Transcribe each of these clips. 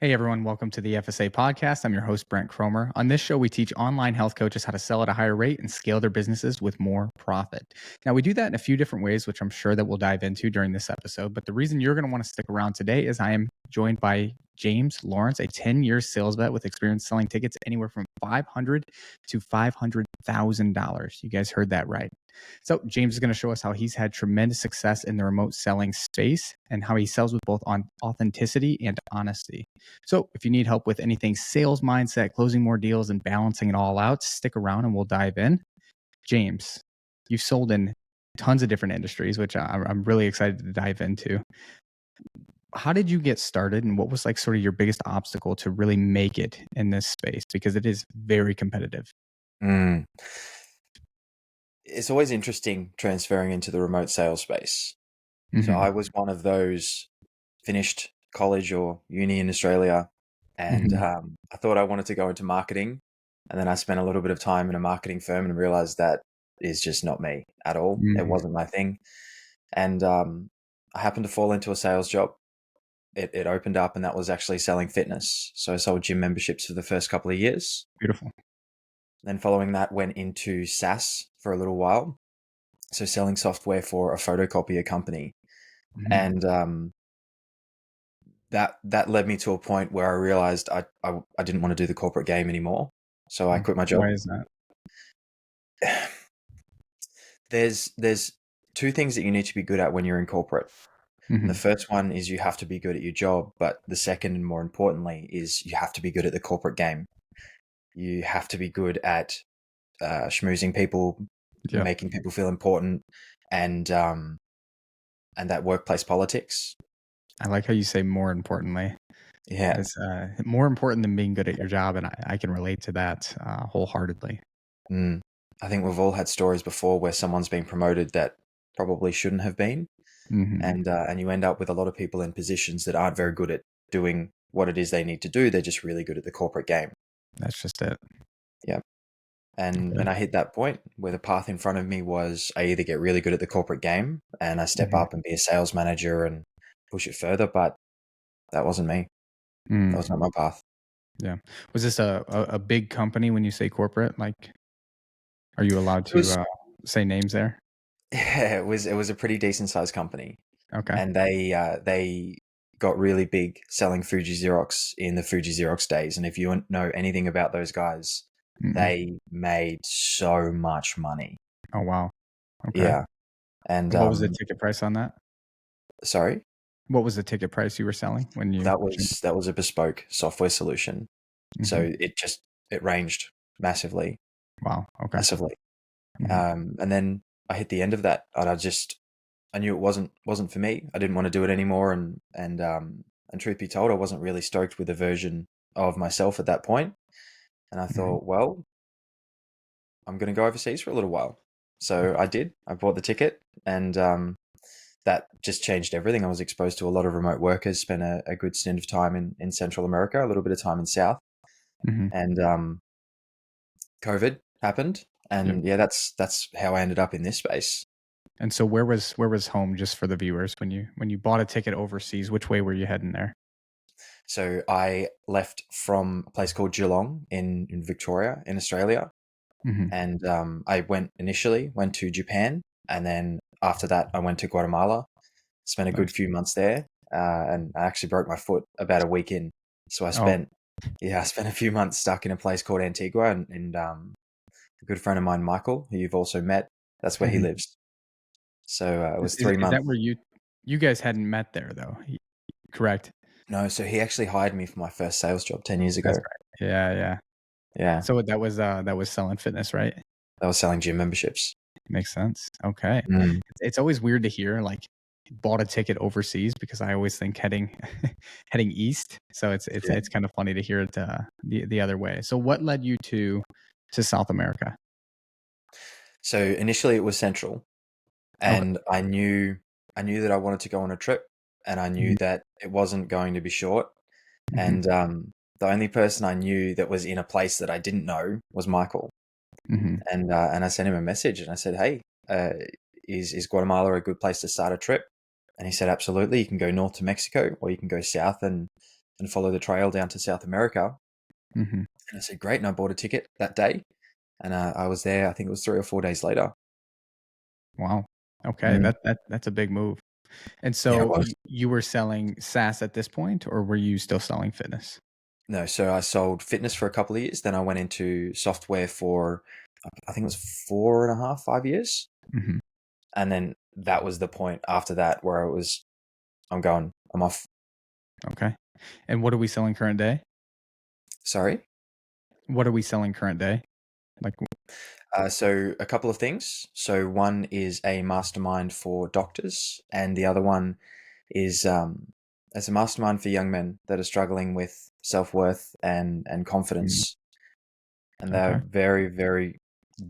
Hey everyone, welcome to the FSA podcast. I'm your host, Brent Cromer. On this show, we teach online health coaches how to sell at a higher rate and scale their businesses with more profit. Now, we do that in a few different ways, which I'm sure that we'll dive into during this episode. But the reason you're going to want to stick around today is I am joined by James Lawrence, a 10-year sales vet with experience selling tickets anywhere from $500 to $500,000. You guys heard that right. So James is going to show us how he's had tremendous success in the remote selling space and how he sells with both on authenticity and honesty. So if you need help with anything sales mindset, closing more deals, and balancing it all out, stick around and we'll dive in. James, you've sold in tons of different industries, which I'm really excited to dive into. How did you get started and what was like sort of your biggest obstacle to really make it in this space? Because it is very competitive. Mm. It's always interesting transferring into the remote sales space. So I was one of those finished college or uni in Australia, and I thought I wanted to go into marketing. And then I spent a little bit of time in a marketing firm and realized that is just not me at all. It wasn't my thing. And I happened to fall into a sales job. It opened up, and that was actually selling fitness. So I sold gym memberships for the first couple of years. Beautiful. Then following that, went into SaaS for a little while. So selling software for a photocopier company. And that led me to a point where I realized I didn't want to do the corporate game anymore. So I quit my job. Why is that? There's two things that you need to be good at when you're in corporate. And the first one is you have to be good at your job, but the second and more importantly is you have to be good at the corporate game. You have to be good at schmoozing people, making people feel important, and that workplace politics. I like how you say more importantly. Yeah. It's more important than being good at your job, and I can relate to that wholeheartedly. I think we've all had stories before where someone's been promoted that probably shouldn't have been, and you end up with a lot of people in positions that aren't very good at doing what it is they need to do. They're just really good at the corporate game. That's just it. Yeah. And I hit that point where the path in front of me was I either get really good at the corporate game and I step up and be a sales manager and push it further, but that wasn't me. That was not my path. Yeah. Was this a big company when you say corporate? Like, are you allowed It was to say names there? Yeah, it was a pretty decent sized company. Okay. And they got really big selling Fuji Xerox in the Fuji Xerox days. And if you know anything about those guys, they made so much money. Oh, wow. Okay. Yeah. And what was the ticket price on that? sorry, What was the ticket price you were selling when you? that was a bespoke software solution. So it ranged massively, Wow. Okay. massively. And then I hit the end of that, and I knew it wasn't for me. I didn't want to do it anymore, and truth be told, I wasn't really stoked with the version of myself at that point. And I thought, well, I'm going to go overseas for a little while. So I did. I bought the ticket, and that just changed everything. I was exposed to a lot of remote workers. Spent a good stint of time in Central America, a little bit of time in South, and COVID happened, and yeah, that's how I ended up in this space. And so where was home, just for the viewers, when you bought a ticket overseas? Which way were you heading there? So I left from a place called Geelong in Victoria in Australia, and I initially went to Japan, and then after that I went to Guatemala. Spent a good few months there, and I actually broke my foot about a week in. So I spent a few months stuck in a place called Antigua, and a good friend of mine, Michael, who you've also met, that's where he lives. So it was 3 months. Is that where you guys hadn't met there though? Correct. No, so he actually hired me for my first sales job 10 years ago. That's right. Yeah. Yeah, So that was selling fitness, right? I was selling gym memberships. Makes sense. Okay. It's always weird to hear like bought a ticket overseas, because I always think heading east. So it's kind of funny to hear it the other way. So what led you to South America? So initially it was Central, and I knew that I wanted to go on a trip, and I knew that it wasn't going to be short. And the only person I knew that was in a place that I didn't know was Michael. And I sent him a message, and I said, "Hey, is Guatemala a good place to start a trip?" And he said, "Absolutely. You can go north to Mexico, or you can go south and and follow the trail down to South America. Hmm. And I said, great. And I bought a ticket that day. And I was there, I think it was 3 or 4 days later. Wow. Okay, Mm. that's a big move. And Yeah, it so was. you were selling SaaS at this point, or were you still selling fitness? No, so I sold fitness for a couple of years. Then I went into software for, I think it was 4.5, 5 years. Hmm. And then that was the point after that where I'm off. Okay. And what are we selling current day? Sorry. What are we selling current day? Like, So a couple of things. So one is a mastermind for doctors, and the other one is as a mastermind for young men that are struggling with self-worth and mm, confidence. And they're okay. very, very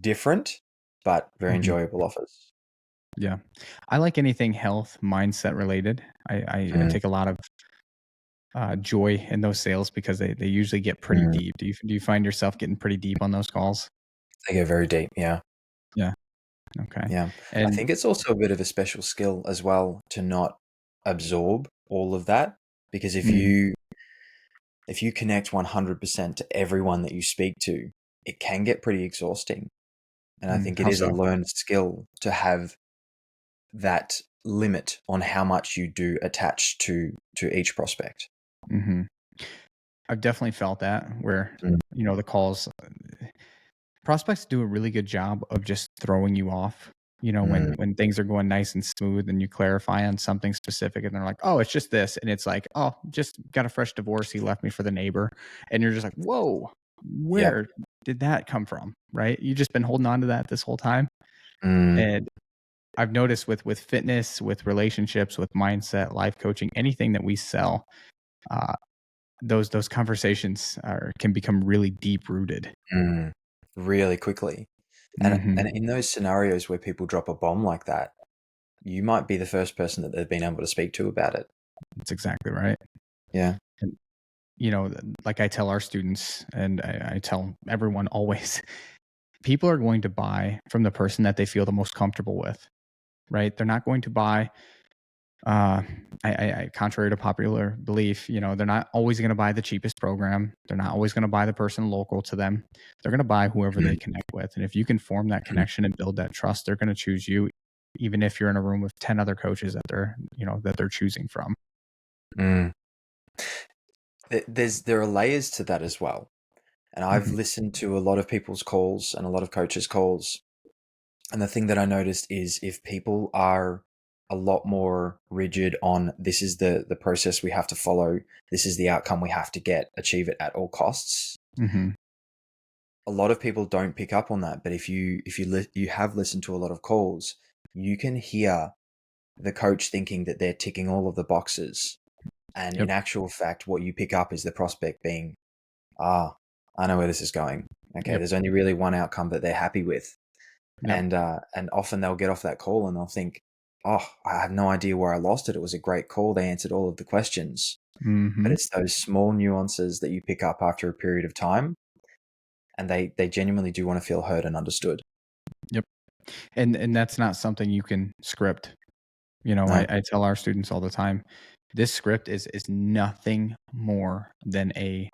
different, but very Hmm. enjoyable offers. Yeah. I like anything health, mindset related. I Mm, take a lot of joy in those sales because they usually get pretty mm. deep. Do you find yourself getting pretty deep on those calls? They go very deep. Yeah. Yeah. Okay. Yeah. I And think it's also a bit of a special skill as well to not absorb all of that, because mm, if you connect 100% to everyone that you speak to, it can get pretty exhausting. And I think it how is a so? learned skill to have that limit on how much you do attach to each prospect. Hmm. I've definitely felt that where, Mm, the calls, prospects do a really good job of just throwing you off. mm, When things are going nice and smooth and you clarify on something specific and they're like, "Oh, it's just this." And it's like, "Oh, just got a fresh divorce. He left me for the neighbor." And you're just like, "Whoa, yep. where did that come from?" Right? You just been holding on to that this whole time. Mm, And I've noticed with fitness, with relationships, with mindset, life coaching, anything that we sell, uh, those conversations can become really deep rooted. mm, really quickly. And Hmm. in those scenarios where people drop a bomb like that, you might be the first person that they've been able to speak to about it. That's exactly right. Yeah. And like I tell our students, and I tell everyone always, people are going to buy from the person that they feel the most comfortable with, right? They're not going to buy. Uh, contrary to popular belief, they're not always going to buy the cheapest program. They're not always going to buy the person local to them. They're going to buy whoever Mm, they connect with. And if you can form that mm, connection and build that trust, they're going to choose you, even if you're in a room with 10 other coaches that they're choosing from. mm. There are layers to that as well. And I've Mhm. listened to a lot of people's calls and a lot of coaches' calls. And the thing that I noticed is if people are a lot more rigid on this is the process we have to follow, this is the outcome we have to get, achieve it at all costs. Mhm. A lot of people don't pick up on that, but you have listened to a lot of calls, you can hear the coach thinking that they're ticking all of the boxes. And in Yep. actual fact, what you pick up is the prospect being, ah, I know where this is going. Okay, Yep. there's only really one outcome that they're happy with. Yep. And often they'll get off that call and they'll think, oh, I have no idea where I lost it. It was a great call. They answered all of the questions. But Mhm. it's those small nuances that you pick up after a period of time, and they genuinely do want to feel heard and understood. Yep. And that's not something you can script. No. I tell our students all the time, this script is nothing more than a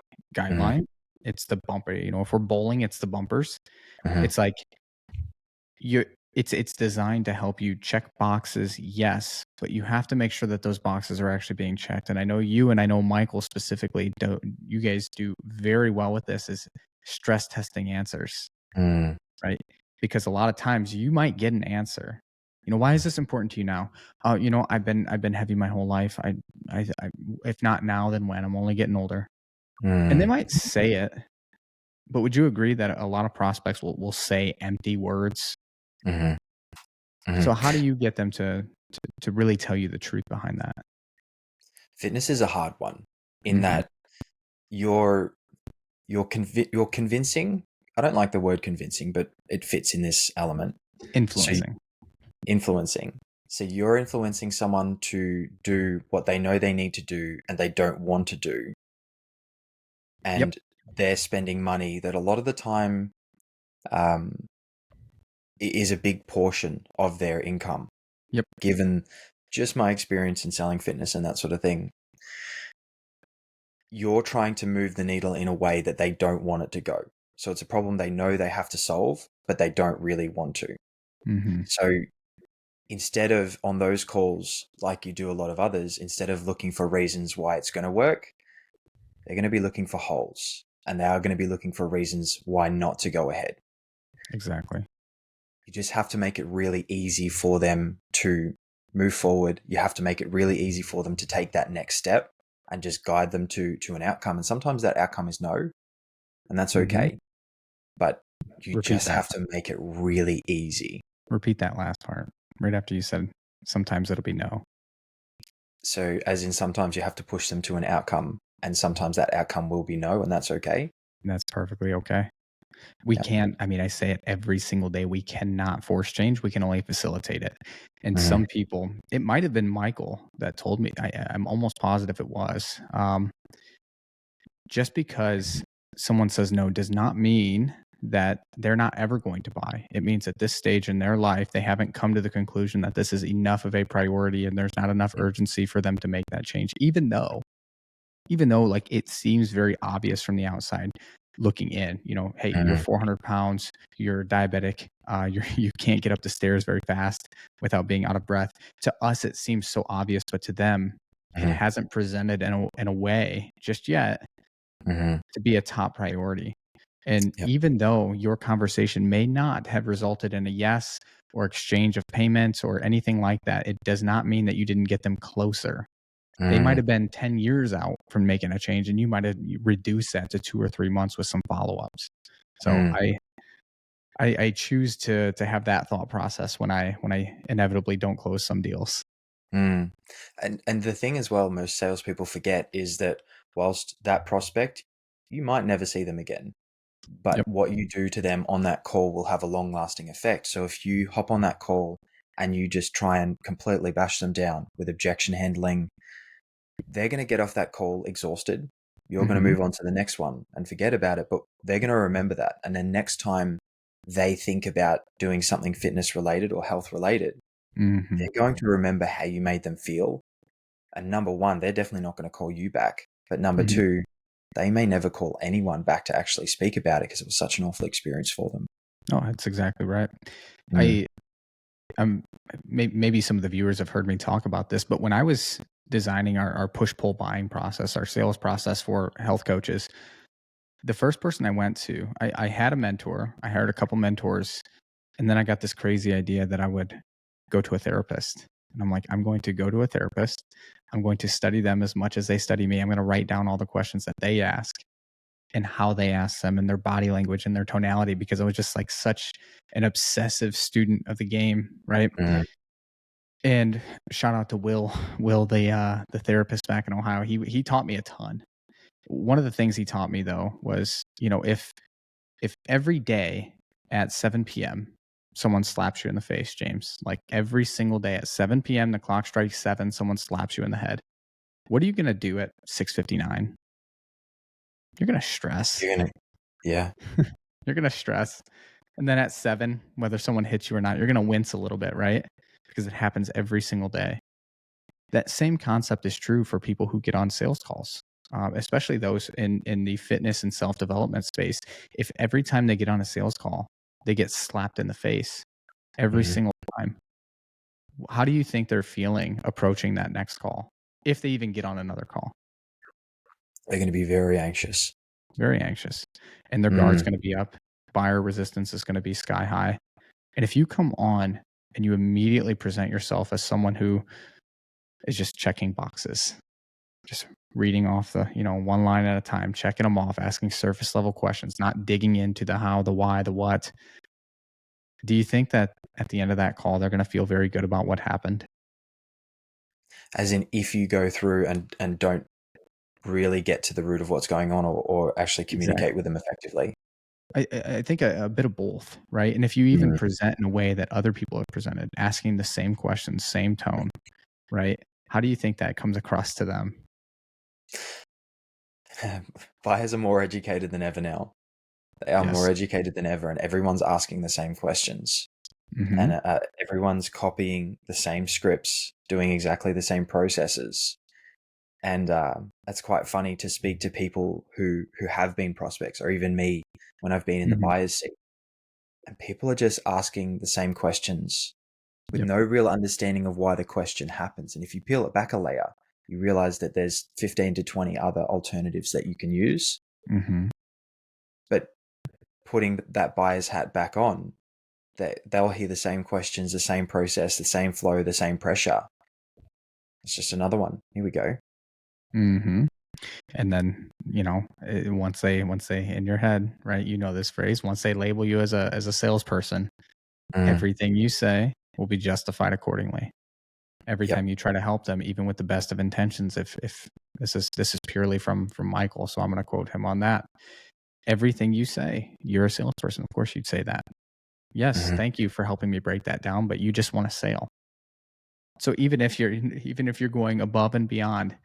Mm, guideline. It's the bumper. If we're bowling, it's the bumpers. mhm, It's like you it's designed to help you check boxes, yes, but you have to make sure that those boxes are actually being checked. And I know you and I know Michael specifically do you guys do very well with this is stress testing answers, mm, right? Because a lot of times you might get an answer. Why is this important to you now? I've been heavy my whole life. I if not now, then when? I'm only getting older. And they mm, might say it, but would you agree that a lot of prospects will say empty words? mhm, mhm. So how do you get them to really tell you the truth behind that? Fitness is a hard one in Mhm. that you're you're convincing. I don't like the word convincing, but it fits in this element. So Influencing. influencing. So you're influencing someone to do what they know they need to do and they don't want to do. Yep. And they're spending money that a lot of the time um, is a big portion of their income, Yep. given just my experience in selling fitness and that sort of thing. you're trying to move the needle in a way that they don't want it to go. So it's a problem they know they have to solve, but they don't really want to. Mm-hmm. So instead of on those calls, like you do a lot of others, instead of looking for reasons why it's going to work, they're going to be looking for holes, and they are going to be looking for reasons why not to go ahead. Exactly. You just have to make it really easy for them to move forward. You have to make it really easy for them to take that next step and just guide them to an outcome. And sometimes that outcome is no, and that's Mm-hmm. okay. But you Repeat just that. have to make it really easy. Repeat that last part right after you said sometimes it'll be no. So as in sometimes you have to push them to an outcome, and sometimes that outcome will be no, and that's okay. And that's perfectly okay. We Yeah. can't, I mean, I say it every single day. We cannot force change. We can only facilitate it. And Mhm. some people, it might have been Michael that told me, I'm almost positive it was. Just because someone says no does not mean that they're not ever going to buy. It means at this stage in their life, they haven't come to the conclusion that this is enough of a priority and there's not enough urgency for them to make that change, even though like it seems very obvious from the outside looking in, hey, you're Mhm. 400 pounds, you're diabetic, you can't get up the stairs very fast without being out of breath. To us, it seems so obvious, but to them, it Mhm. hasn't presented in a way just yet Mhm. to be a top priority. And Yep. even though your conversation may not have resulted in a yes or exchange of payments or anything like that, it does not mean that you didn't get them closer. They might Mm. have been 10 years out from making a change, and you might have reduced that to 2 or 3 months with some follow-ups. So Mm. I choose to have that thought process when I inevitably don't close some deals. Mm. And the thing as well, most salespeople forget is that whilst that prospect, you might never see them again, but Yep. what you do to them on that call will have a long lasting effect. So if you hop on that call and you just try and completely bash them down with objection handling, they're going to get off that call exhausted. You're going to Mhm. move on to the next one and forget about it, but they're going to remember that. And then next time they think about doing something fitness related or health related, Mhm. they're going to remember how you made them feel. And number one, they're definitely not going to call you back. But number Mhm. two, they may never call anyone back to actually speak about it because it was such an awful experience for them. No, that's exactly right. Mm. I um maybe some of the viewers have heard me talk about this, but when I was designing our push-pull buying process, our sales process for health coaches, the first person I went to, I had a mentor. I hired a couple mentors, and then I got this crazy idea that I would go to a therapist. And I'm like, I'm going to go to a therapist. I'm going to study them as much as they study me. I'm going to write down all the questions that they ask and how they ask them and their body language and their tonality because I was just like such an obsessive student of the game, right? Mm. And shout out to Will, the therapist back in Ohio. He taught me a ton. One of the things he taught me though was, if every day at 7 p.m. someone slaps you in the face, James, like every single day at 7 p.m. the clock strikes 7, someone slaps you in the head. What are you gonna do at 6:59? You're gonna stress. You're gonna, yeah. You're gonna stress. And then at 7, whether someone hits you or not, you're gonna wince a little bit, right? Because it happens every single day. That same concept is true for people who get on sales calls, especially those in the fitness and self development space. If every time they get on a sales call, they get slapped in the face every Mhm. single time, how do you think they're feeling approaching that next call, if they even get on another call? They're going to be very anxious. Very anxious, and their guard's Mm. going to be up. Buyer resistance is going to be sky high. And if you come on and you immediately present yourself as someone who is just checking boxes, just reading off one line at a time, checking them off, asking surface level questions, not digging into the how, the why, the what. Do you think that at the end of that call, they're going to feel very good about what happened? As in, if you go through and don't really get to the root of what's going on, or actually communicate Exactly. with them effectively. I think a bit of both, right? And if you even Mm. present in a way that other people have presented, asking the same questions, same tone, right? How do you think that comes across to them? Buyers are more educated than ever now. They are more Yes. educated than ever, and everyone's asking the same questions. Hmm. And everyone's copying the same scripts, doing exactly the same processes. And that's quite funny to speak to people who have been prospects, or even me when I've been in the Mhm. buyer's seat, and people are just asking the same questions with Yep. no real understanding of why the question happens. And if you peel it back a layer, you realize that there's 15 to 20 other alternatives that you can use. Mhm. But putting that buyer's hat back on, they'll hear the same questions, the same process, the same flow, the same pressure. It's just another one. Here we go. Mhm. And then, once they in your head, right? You know this phrase, once they label you as a salesperson, Mm, everything you say will be justified accordingly. Every yep. time you try to help them, even with the best of intentions, if this is purely from Michael, so I'm going to quote him on that. Everything you say, you're a salesperson. Of course, you'd say that. Yes, Hmm. thank you for helping me break that down, but you just want a sale. So even if you're going above and beyond,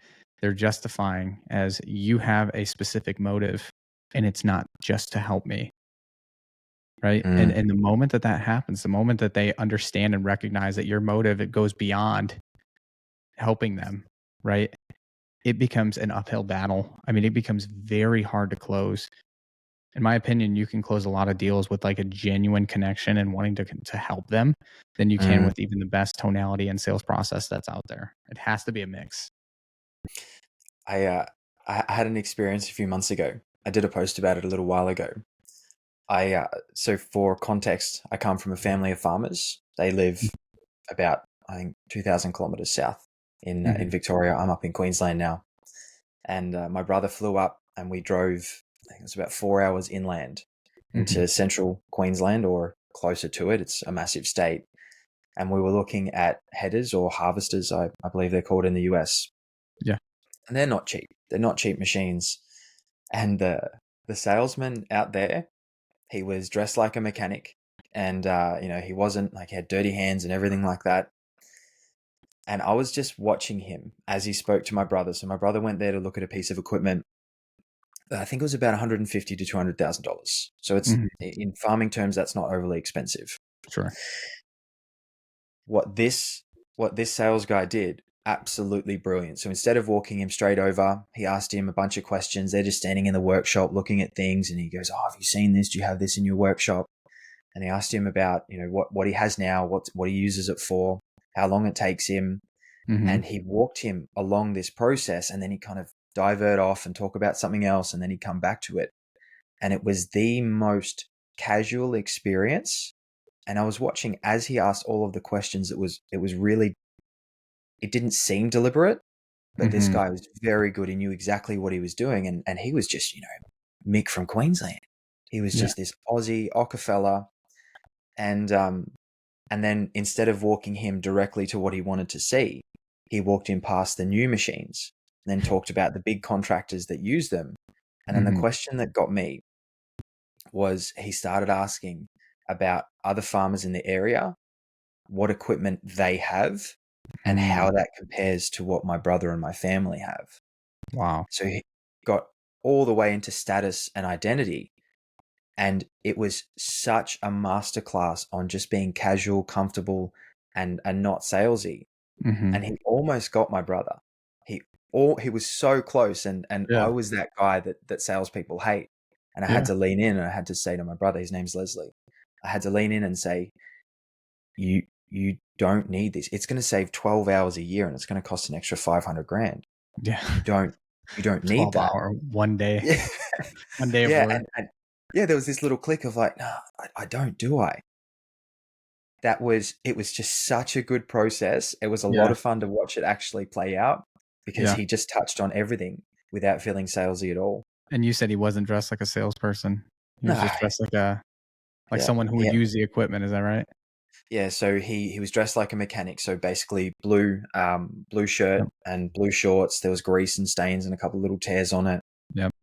they're justifying as you have a specific motive, and it's not just to help me, right? And Mm, and the moment that that happens, the moment that they understand and recognize that your motive, it goes beyond helping them, right? It becomes an uphill battle. I mean, it becomes very hard to close. In my opinion, you can close a lot of deals with like a genuine connection and wanting to help them than you can mm. with even the best tonality and sales process that's out there. It has to be a mix. I, uh, I had an experience a few months ago. I did a post about it a little while ago. So for context, I come from a family of farmers. They live about, I think, 2,000 kilometers south in Mhm, Victoria. I'm up in Queensland now, and my brother flew up, and we drove. I think it was about 4 hours inland mhm, into central Queensland, or closer to it. It's a massive state, and we were looking at headers or harvesters, I believe they're called in the US, yeah, and they're not cheap. They're not cheap machines. And the salesman out there, he was dressed like a mechanic, and he wasn't like, he had dirty hands and everything like that. And I was just watching him as he spoke to my brother. So my brother went there to look at a piece of equipment. I think it was about 150 to $200,000. So it's, mhm, in farming terms, that's not overly expensive. sure. What this what this sales guy did, absolutely brilliant. So instead of walking him straight over, he asked him a bunch of questions. They're just standing in the workshop looking at things, and he goes, "Oh, have you seen this? Do you have this in your workshop?" And he asked him about, what he has now, what he uses it for, how long it takes him, Mhm, and he walked him along this process, and then he kind of divert off and talk about something else, and then he'd come back to it. And it was the most casual experience. And I was watching as he asked all of the questions. It was really, it didn't seem deliberate, but this mhm, guy was very good. He knew exactly what he was doing, and he was just, Mick from Queensland. He was yeah, just this Aussie Ockefeller, and then instead of walking him directly to what he wanted to see, he walked him past the new machines, then talked about the big contractors that use them. And then the mhm, question that got me was, he started asking about other farmers in the area, what equipment they have, and how mm, that compares to what my brother and my family have. wow, So he got all the way into status and identity. And it was such a masterclass on just being casual, comfortable, and not salesy. mhm, And he almost got my brother. He was so close, and I yeah, was that guy that salespeople hate. And I had yeah, to lean in, and I had to say to my brother, his name's Leslie. I had to lean in and say, you don't need this. It's going to save 12 hours a year, and it's going to cost an extra 500 grand. yeah. You don't you don't need 12 that. hour, one day, Yeah. one day of Yeah, work. and yeah, there was this little click of like, "No, I don't, do I?" It was just such a good process. It was a lot Yeah, of fun to watch it actually play out, because yeah. he just touched on everything without feeling salesy at all. And you said he wasn't dressed like a salesperson. He was No. just dressed like Yeah, someone who would yeah, use the equipment, is that right? yeah. So he was dressed like a mechanic. So basically, blue shirt Yep, and blue shorts. There was grease and stains and a couple of little tears on it. yep.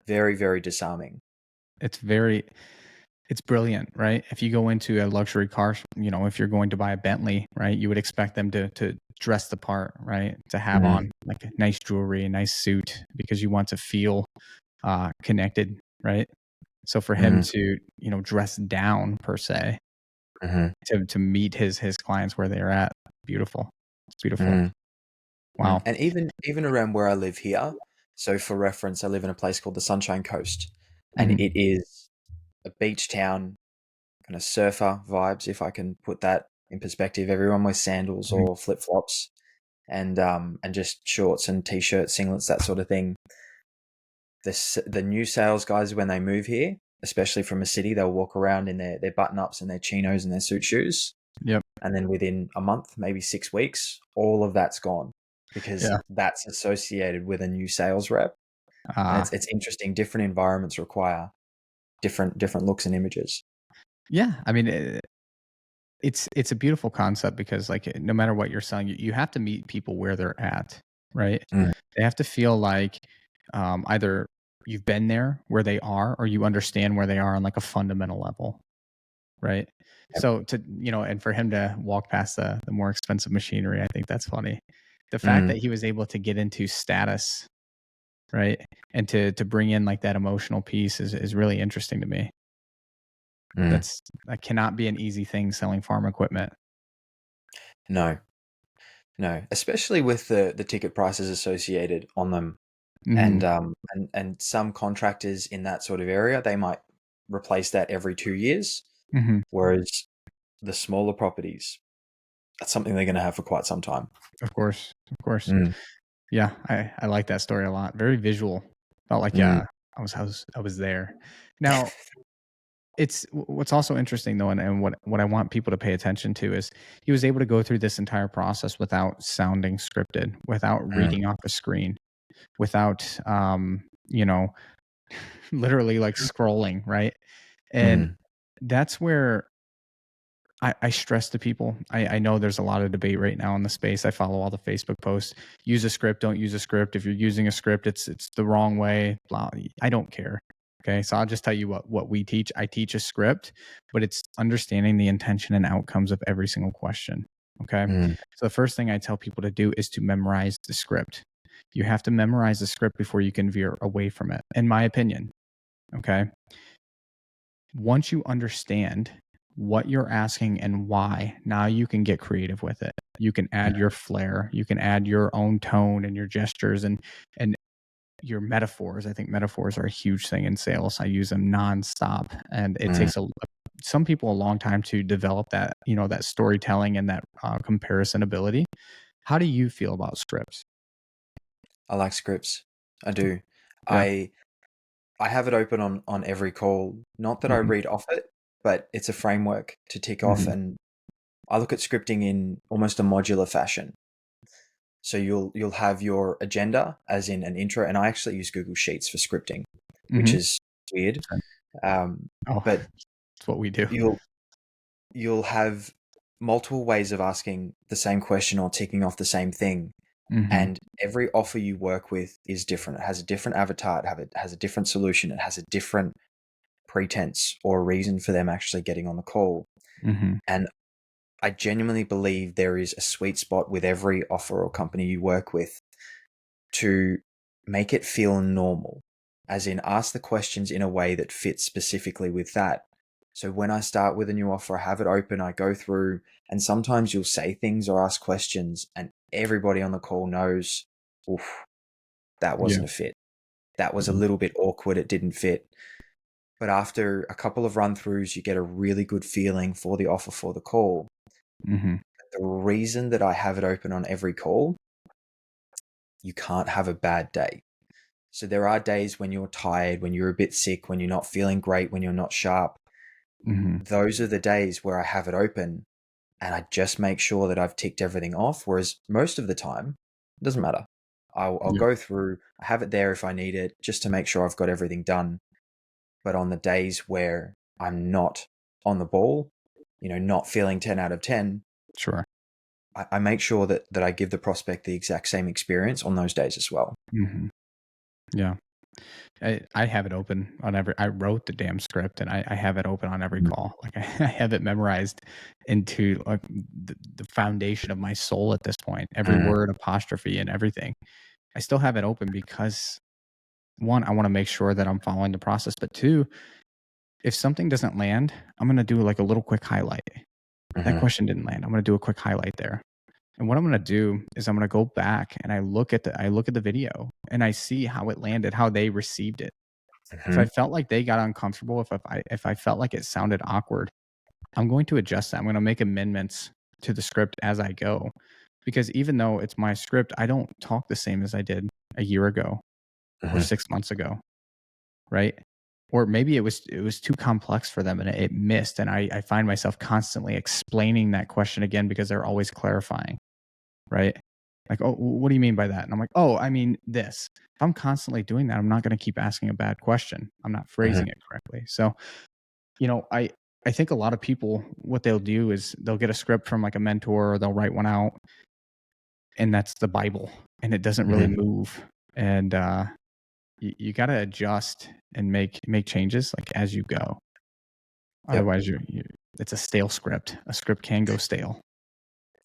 Very, very disarming. It's very it's brilliant, right? If you go into a luxury car, if you're going to buy a Bentley, right, you would expect them to dress the part, right? To have Mm, on like a nice jewelry, a nice suit, because you want to feel connected, right? So for him mm, to, dress down per se mhm, to meet his clients where they're at, beautiful. It's beautiful. mm. Wow. And even around where I live here, so for reference, I live in a place called the Sunshine Coast, and Mhm. it is a beach town, kind of surfer vibes, if I can put that in perspective. Everyone wears sandals Mhm. or flip flops, and just shorts and t-shirts, singlets, that sort of thing. The new sales guys, when they move here, especially from a city, they'll walk around in their button ups and their chinos and their suit shoes, Yep. and then within a month, maybe 6 weeks, all of that's gone because Yeah. that's associated with a new sales rep. And Ah. it's interesting. Different environments require different looks and images. Yeah. I mean, it's a beautiful concept because like no matter what you're selling, you have to meet people where they're at, right? Mm, They have to feel like either you've been there where they are or you understand where they are on like a fundamental level, right? yep. So and for him to walk past the more expensive machinery, I think that's funny. The fact that Mm, he was able to get into status, right? And to bring in like that emotional piece is really interesting to me. mm. That cannot be an easy thing selling farm equipment. No, no, especially with the ticket prices associated on them, Mhm. and some contractors in that sort of area, they might replace that every 2 years, Mhm. whereas the smaller properties, that's something they're going to have for quite some time. Of course. Of course. Mm, Yeah, I like that story a lot. Very visual. Felt like, mm, yeah, I was there. Now, what's also interesting though, and what I want people to pay attention to is he was able to go through this entire process without sounding scripted, without mm, reading off a screen, without you know, literally like scrolling, right? And mm, that's where I stress to people. I know there's a lot of debate right now in the space. I follow all the Facebook posts. Use a script, don't use a script. If you're using a script, it's the wrong way. Blah. I don't care. Okay. So I'll just tell you what we teach. I teach a script, but it's understanding the intention and outcomes of every single question. Okay. mm. So the first thing I tell people to do is to memorize the script. You have to memorize the script before you can veer away from it, in my opinion. Okay. Once you understand what you're asking and why, now you can get creative with it. You can add your flair, you can add your own tone and your gestures and your metaphors. I think metaphors are a huge thing in sales. I use them nonstop, and it Mm. takes some people a long time to develop that, that storytelling and that comparison ability. How do you feel about scripts? I like scripts. I do. Yeah. I I have it open on every call. Not that I Hmm. read off it, but it's a framework to tick off, Hmm. and I look at scripting in almost a modular fashion. So you'll have your agenda as in an intro, and I actually use Google Sheets for scripting, which Hmm. is weird. Um, Oh, but it's what we do. you'll you'll have multiple ways of asking the same question or ticking off the same thing. Hmm. And every offer you work with is different. It has a different avatar. It has a different solution. It has a different pretense or reason for them actually getting on the call. Hmm. And I genuinely believe there is a sweet spot with every offer or company you work with to make it feel normal, as in ask the questions in a way that fits specifically with that. So when I start with a new offer, I have it open, I go through, and sometimes you'll say things or ask questions, and everybody on the call knows, oof, that Yeah. wasn't a fit. That was a little bit awkward. It didn't fit. But after a couple of run throughs, you get a really good feeling for the offer for the call. Hmm. The reason that I have it open on every call, you can't have a bad day. So there are days when you're tired, when you're a bit sick, when you're not feeling great, when you're not sharp. Hmm. Those are the days where I have it open and I just make sure that I've ticked everything off. Whereas most of the time, it doesn't matter. I'll Yeah. go through, I have it there if I need it, just to make sure I've got everything done. But on the days where I'm not on the ball, not feeling 10 out of 10, Sure. I make sure that I give the prospect the exact same experience on those days as well. Hmm. Yeah. I have it open on I wrote the damn script and I have it open on every Mm. call. Like I have it memorized into like the foundation of my soul at this point. Every Mm. word, apostrophe, and everything. I still have it open because one, I want to make sure that I'm following the process. But two, if something doesn't land, I'm gonna do like a little quick highlight. That Mhm. question didn't land. I'm gonna do a quick highlight there. And what I'm gonna do is I'm gonna go back and I look at the video and I see how it landed, how they received it. If I Hmm. felt like they got uncomfortable, if I felt like it sounded awkward, I'm going to adjust that. I'm gonna make amendments to the script as I go. Because even though it's my script, I don't talk the same as I did a year ago or Hmm. 6 months ago, right? Or maybe it was too complex for them and it missed. And I find myself constantly explaining that question again because they're always clarifying, right? Like, oh, what do you mean by that? And I'm like, oh, I mean this. If I'm constantly doing that, I'm not going to keep asking a bad question. I'm not Hmm. phrasing it correctly. So, you know, I think a lot of people, what they'll do is they'll get a script from like a mentor or they'll write one out, and that's the Bible, and it doesn't really Hmm. move. And you got to adjust and make changes like as you go. Yep. Otherwise, it's a stale script. A script can go stale.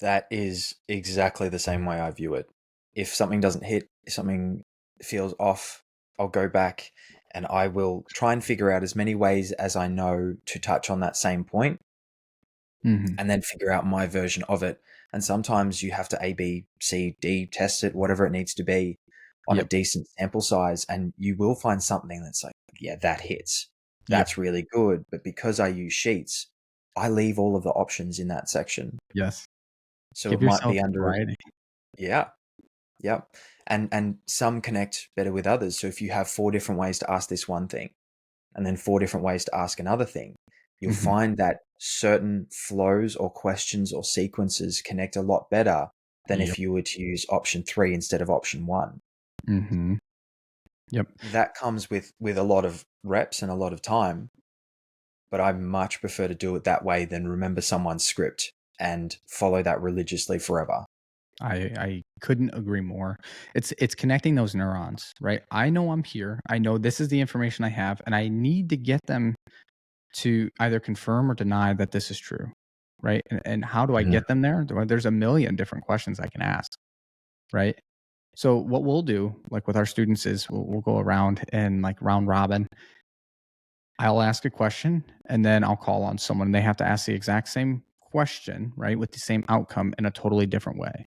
That is exactly the same way I view it. If something doesn't hit, if something feels off, I'll go back and I will try and figure out as many ways as I know to touch on that same point Hmm. and then figure out my version of it. And sometimes you have to A, B, C, D, test it, whatever it needs to be on a Yep. decent sample size. And you will find something that's like, yeah, that hits. Yep. That's really good. But because I use Sheets, I leave all of the options in that section. Yes. So Give it might yourself be under it. variety. Yeah. Yeah. And some connect better with others. So if you have 4 different ways to ask this one thing and then 4 different ways to ask another thing, you'll Hmm. find that certain flows or questions or sequences connect a lot better than Yep. if you were to use option 3 instead of option 1. Hmm. Yep. That comes with a lot of reps and a lot of time, but I much prefer to do it that way than remember someone's script and follow that religiously forever. I couldn't agree more. It's connecting those neurons, right? I know I'm here. I know this is the information I have, and I need to get them to either confirm or deny that this is true, right? And how do I Mhm. get them there? There's a million different questions I can ask, right? So what we'll do, like with our students, is we'll go around and like round robin. I'll ask a question, and then I'll call on someone. They have to ask the exact same question, right, with the same outcome in a totally different way.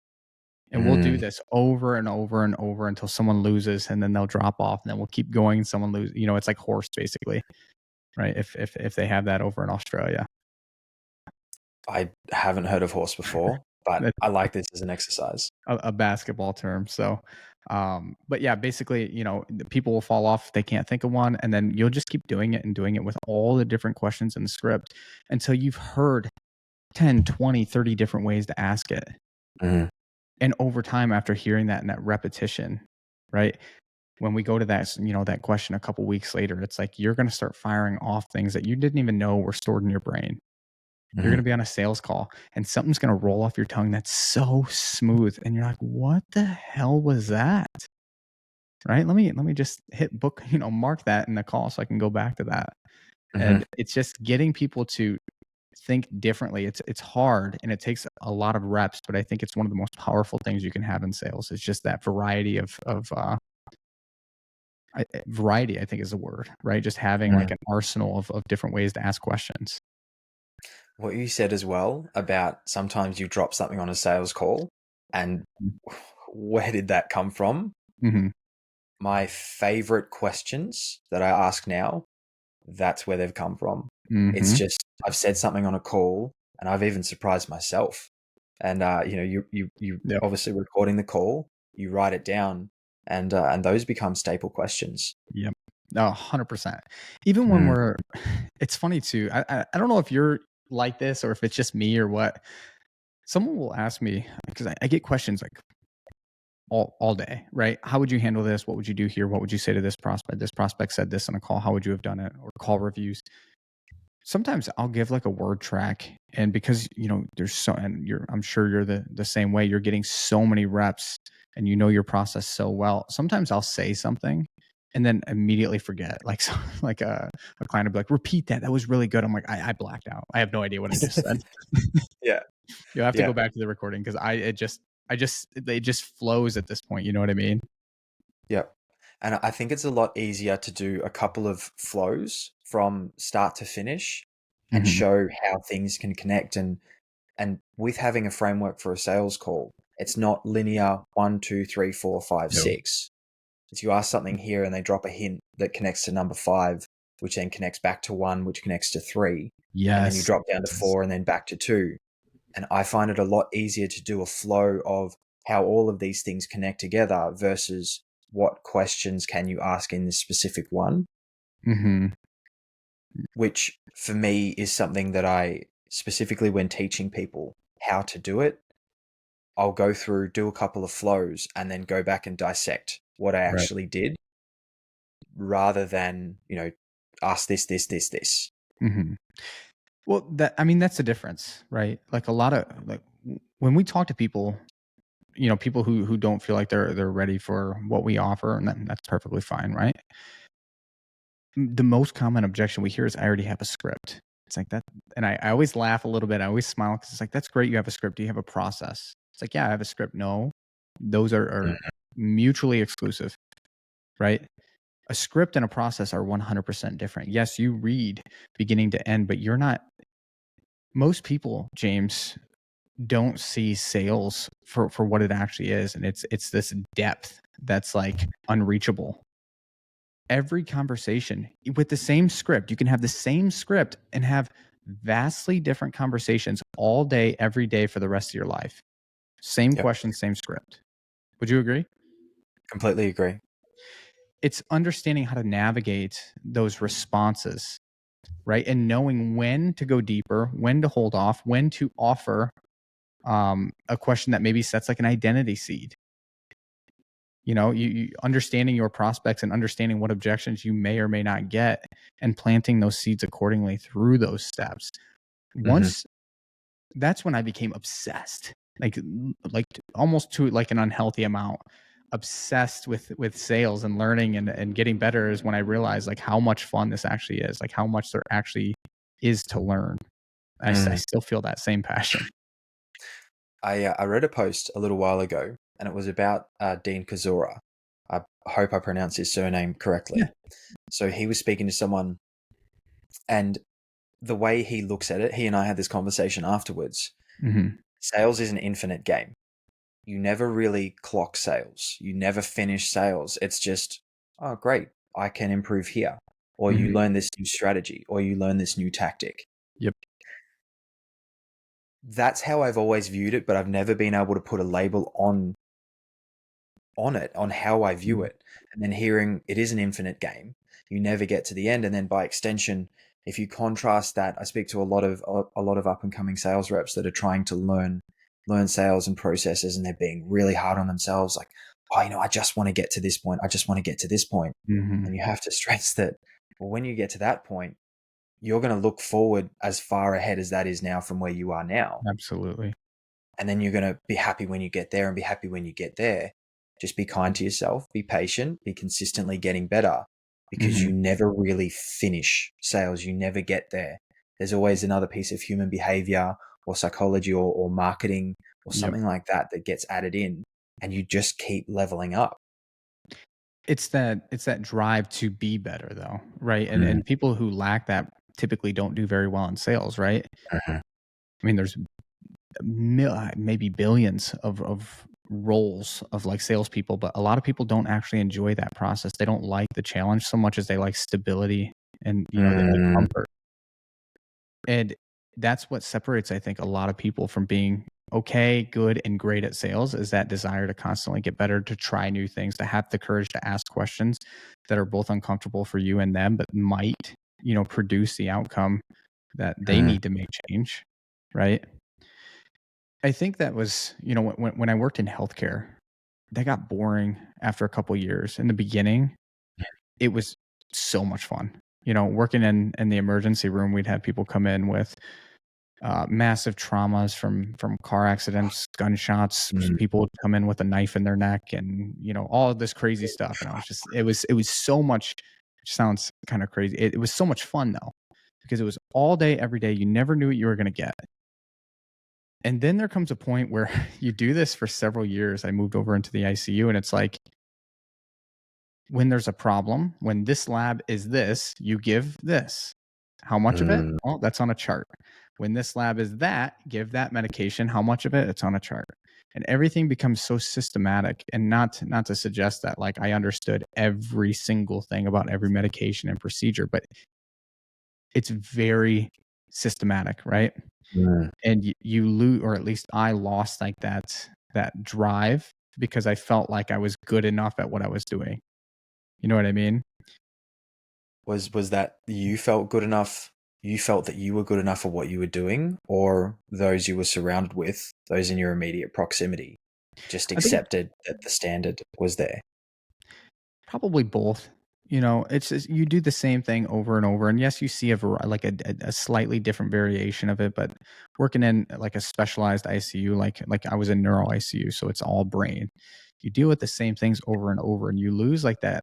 And we'll do Mm. this over and over and over until someone loses, and then they'll drop off, and then we'll keep going. And someone lose, you know, it's like horse basically, right? If they have that over in Australia, I haven't heard of horse before, but that's I like this as an exercise. a basketball term. So, but yeah, basically, you know, the people will fall off if they can't think of one, and then you'll just keep doing it and doing it with all the different questions in the script until you've heard 10, 20, 30 different ways to ask it. Mhm. And over time, after hearing that and that repetition, right? When we go to that, you know, that question a couple weeks later, it's like you're going to start firing off things that you didn't even know were stored in your brain. You're going Mhm. to be on a sales call and something's going to roll off your tongue that's so smooth. And you're like, what the hell was that? Right. Let me just hit book, you know, mark that in the call so I can go back to that. Mhm. And it's just getting people to think differently. It's hard and it takes a lot of reps, but I think it's one of the most powerful things you can have in sales. It's just that variety variety, I think is the word, right? Just having like Mhm. an arsenal of different ways to ask questions. What you said as well about sometimes you drop something on a sales call and where did that come from? Mhm. My favorite questions that I ask now, that's where they've come from. It's Mhm. just I've said something on a call and I've even surprised myself. And you Yep. obviously recording the call, you write it down, and those become staple questions. Yep. No, 100%. Even when Mm. we're it's funny too. I don't know if you're like this or if it's just me or what. Someone will ask me because I get questions like all day, right? How would you handle this? What would you do here? What would you say to this prospect? This prospect said this on a call. How would you have done it? Or call reviews. Sometimes I'll give like a word track, and because you know there's so, and you're, I'm sure you're the same way. You're getting so many reps, and you know your process so well. Sometimes I'll say something, and then immediately forget. Like like a client will be like, "Repeat that. That was really good." I'm like, I blacked out. I have no idea what I just said. Yeah, You'll have to yeah, go back to the recording because it just flows at this point. You know what I mean? yeah. And I think it's a lot easier to do a couple of flows from start to finish and Hmm. show how things can connect And with having a framework for a sales call, it's not linear 1, 2, 3, 4, 5, No. 6. It's you ask something here and they drop a hint that connects to number 5, which then connects back to 1, which connects to 3. And then you Yes. drop down to 4 and then back to 2. And I find it a lot easier to do a flow of how all of these things connect together versus what questions can you ask in this specific one, Mm-hmm. which for me is something that I specifically when teaching people how to do it, I'll go through, do a couple of flows, and then go back and dissect what I Right. actually did rather than, ask this, this, this, this. Mm-hmm. Well, that's the difference, right? Like a lot of when we talk to people, people who don't feel like they're ready for what we offer, and that's perfectly fine, right? The most common objection we hear is, I already have a script. It's like that. And I always laugh a little bit. I always smile because it's like, that's great. You have a script. Do you have a process? It's like, yeah, I have a script. No, those are mutually exclusive, right? A script and a process are 100% different. Yes, you read beginning to end, but you're not. Most people, James, don't see sales for what it actually is. And it's this depth that's like unreachable. Every conversation with the same script, you can have the same script and have vastly different conversations all day, every day for the rest of your life. Same Yep. question, same script. Would you agree? Completely agree. It's understanding how to navigate those responses, right? And knowing when to go deeper, when to hold off, when to offer a question that maybe sets like an identity seed. You understanding your prospects and understanding what objections you may or may not get and planting those seeds accordingly through those steps. Once that's when I became obsessed, like almost to like an unhealthy amount, obsessed with sales and learning and getting better, is when I realized like how much fun this actually is, like how much there actually is to learn. I still feel that same passion. I read a post a little while ago, and it was about Dean Kazura. I hope I pronounced his surname correctly. Yeah. So he was speaking to someone, and the way he looks at it, he and I had this conversation afterwards. Mm-hmm. Sales is an infinite game. You never really clock sales. You never finish sales. It's just, oh, great, I can improve here. Or you Mm-hmm. learn this new strategy, or you learn this new tactic. Yep. That's how I've always viewed it, but I've never been able to put a label on it, on how I view it. And then hearing it is an infinite game, you never get to the end. And then by extension, if you contrast that, I speak to a lot of up and coming sales reps that are trying to learn sales and processes, and they're being really hard on themselves. Like, oh, I just want to get to this point. I just want to get to this point. Mm-hmm. And you have to stress that, well, when you get to that point, you're going to look forward as far ahead as that is now from where you are now. Absolutely. And then you're going to be happy when you get there and be happy when you get there. Just be kind to yourself, be patient, be consistently getting better, because you never really finish sales. You never get there. There's always another piece of human behavior or psychology or marketing or something like that gets added in, and you just keep leveling up. It's that drive to be better though, right? And people who lack that typically don't do very well in sales, right? I mean, there's maybe billions of roles of like salespeople, but a lot of people don't actually enjoy that process. They don't like the challenge so much as they like stability and the comfort. And that's what separates, I think, a lot of people from being okay, good, and great at sales, is that desire to constantly get better, to try new things, to have the courage to ask questions that are both uncomfortable for you and them, but might, produce the outcome that they need to make change. Right. I think that was, when I worked in healthcare, that got boring after a couple of years. In the beginning, it was so much fun. Working in the emergency room, we'd have people come in with massive traumas from car accidents, gunshots. People would come in with a knife in their neck, and all of this crazy stuff. And it was so much. It sounds kind of crazy. It was so much fun though, because it was all day, every day. You never knew what you were going to get. And then there comes a point where you do this for several years. I moved over into the ICU, and it's like, when there's a problem, when this lab is this, you give this. How much of it? Mm. Well, that's on a chart. When this lab is that, give that medication. How much of it? It's on a chart. And everything becomes so systematic. And not to suggest that like I understood every single thing about every medication and procedure, but it's very systematic, right? Mm. And you lose, or at least I lost like that drive because I felt like I was good enough at what I was doing. You know what I mean? Was that you felt good enough? You felt that you were good enough for what you were doing, or those you were surrounded with, those in your immediate proximity, just I think accepted that the standard was there? probably both. You know, it's just, you do the same thing over and over, and yes, you see like a slightly different variation of it. But working in like a specialized ICU, like I was in neuro ICU, so it's all brain. You deal with the same things over and over, and you lose like that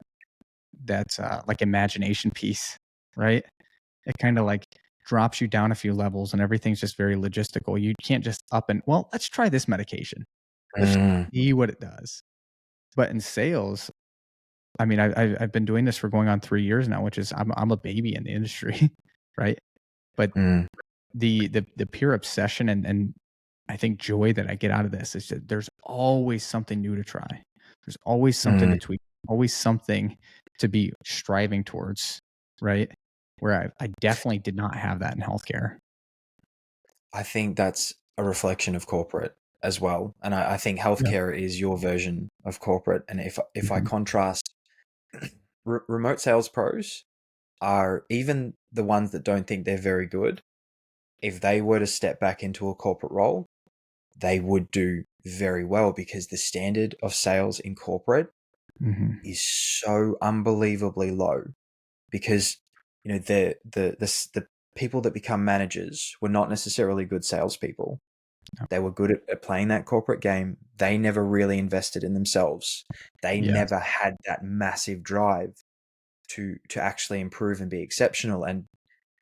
like imagination piece, right? It kind of like drops you down a few levels, and everything's just very logistical. You can't just up and well, let's try this medication. Let's Mm. see what it does. But in sales, I mean, I've been doing this for going on 3 years now, which is I'm a baby in the industry, right? But Mm. the pure obsession and I think joy that I get out of this is that there's always something new to try. There's always something to Mm. tweak, always something to be striving towards, right? Where I definitely did not have that in healthcare. I think that's a reflection of corporate as well, and I think Yeah. healthcare is your version of corporate. And if I Mhm. contrast, remote sales pros are even the ones that don't think they're very good. If they were to step back into a corporate role, they would do very well because the standard of sales in corporate Mhm. is so unbelievably low. Because the people that become managers were not necessarily good salespeople. Yep. They were good at playing that corporate game. They never really invested in themselves. They Yes. never had that massive drive to actually improve and be exceptional. And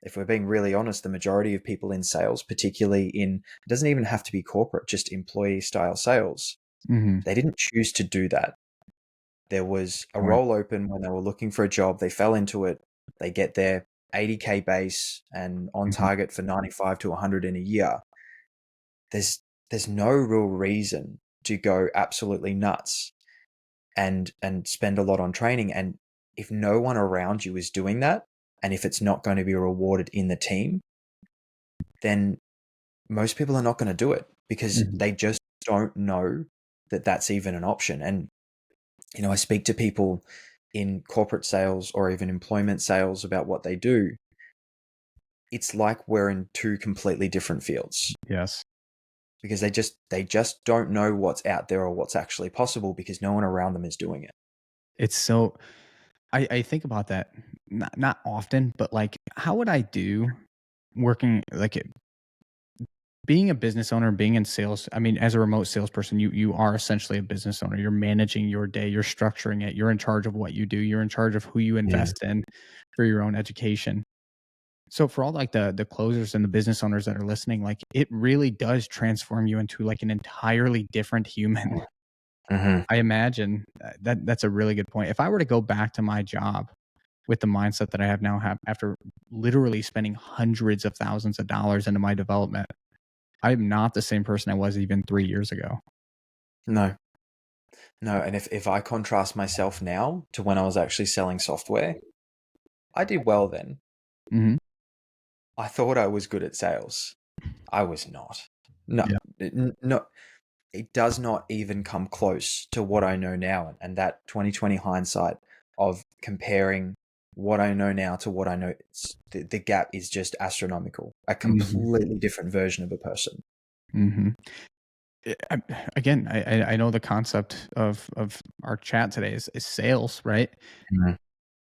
if we're being really honest, the majority of people in sales, particularly it doesn't even have to be corporate, just employee style sales, Mhm. they didn't choose to do that. There was a Point. role open when they were looking for a job. They fell into it. They get their 80K base and on Mhm. target for 95 to 100 in a year. There's there's no real reason to go absolutely nuts and spend a lot on training. And if no one around you is doing that, and if it's not going to be rewarded in the team, then most people are not going to do it because Mhm. they just don't know that that's even an option. And I speak to people in corporate sales or even employment sales about what they do. It's like we're in two completely different fields Yes. because they just don't know what's out there or what's actually possible because no one around them is doing it. It's so I think about that not often, but like how would I do working like being a business owner, being in sales, I mean, as a remote salesperson, you are essentially a business owner. You're managing your day, you're structuring it, you're in charge of what you do, you're in charge of who you Yeah. invest in for your own education. So for all like the closers and the business owners that are listening, like it really does transform you into like an entirely different human. Hmm. I imagine that's a really good point. If I were to go back to my job with the mindset that I have now, have after literally spending hundreds of thousands of dollars into my development, I'm not the same person I was even 3 years ago. No, no. And if I contrast myself now to when I was actually selling software, I did well then. Mhm. I thought I was good at sales. I was not. No, Yeah. no. It does not even come close to what I know now. And that 2020 hindsight of comparing what I know now to what I know, the gap is just astronomical. A Mhm. completely different version of a person. Mhm. I again, I know the concept of our chat today is sales, right? Mhm.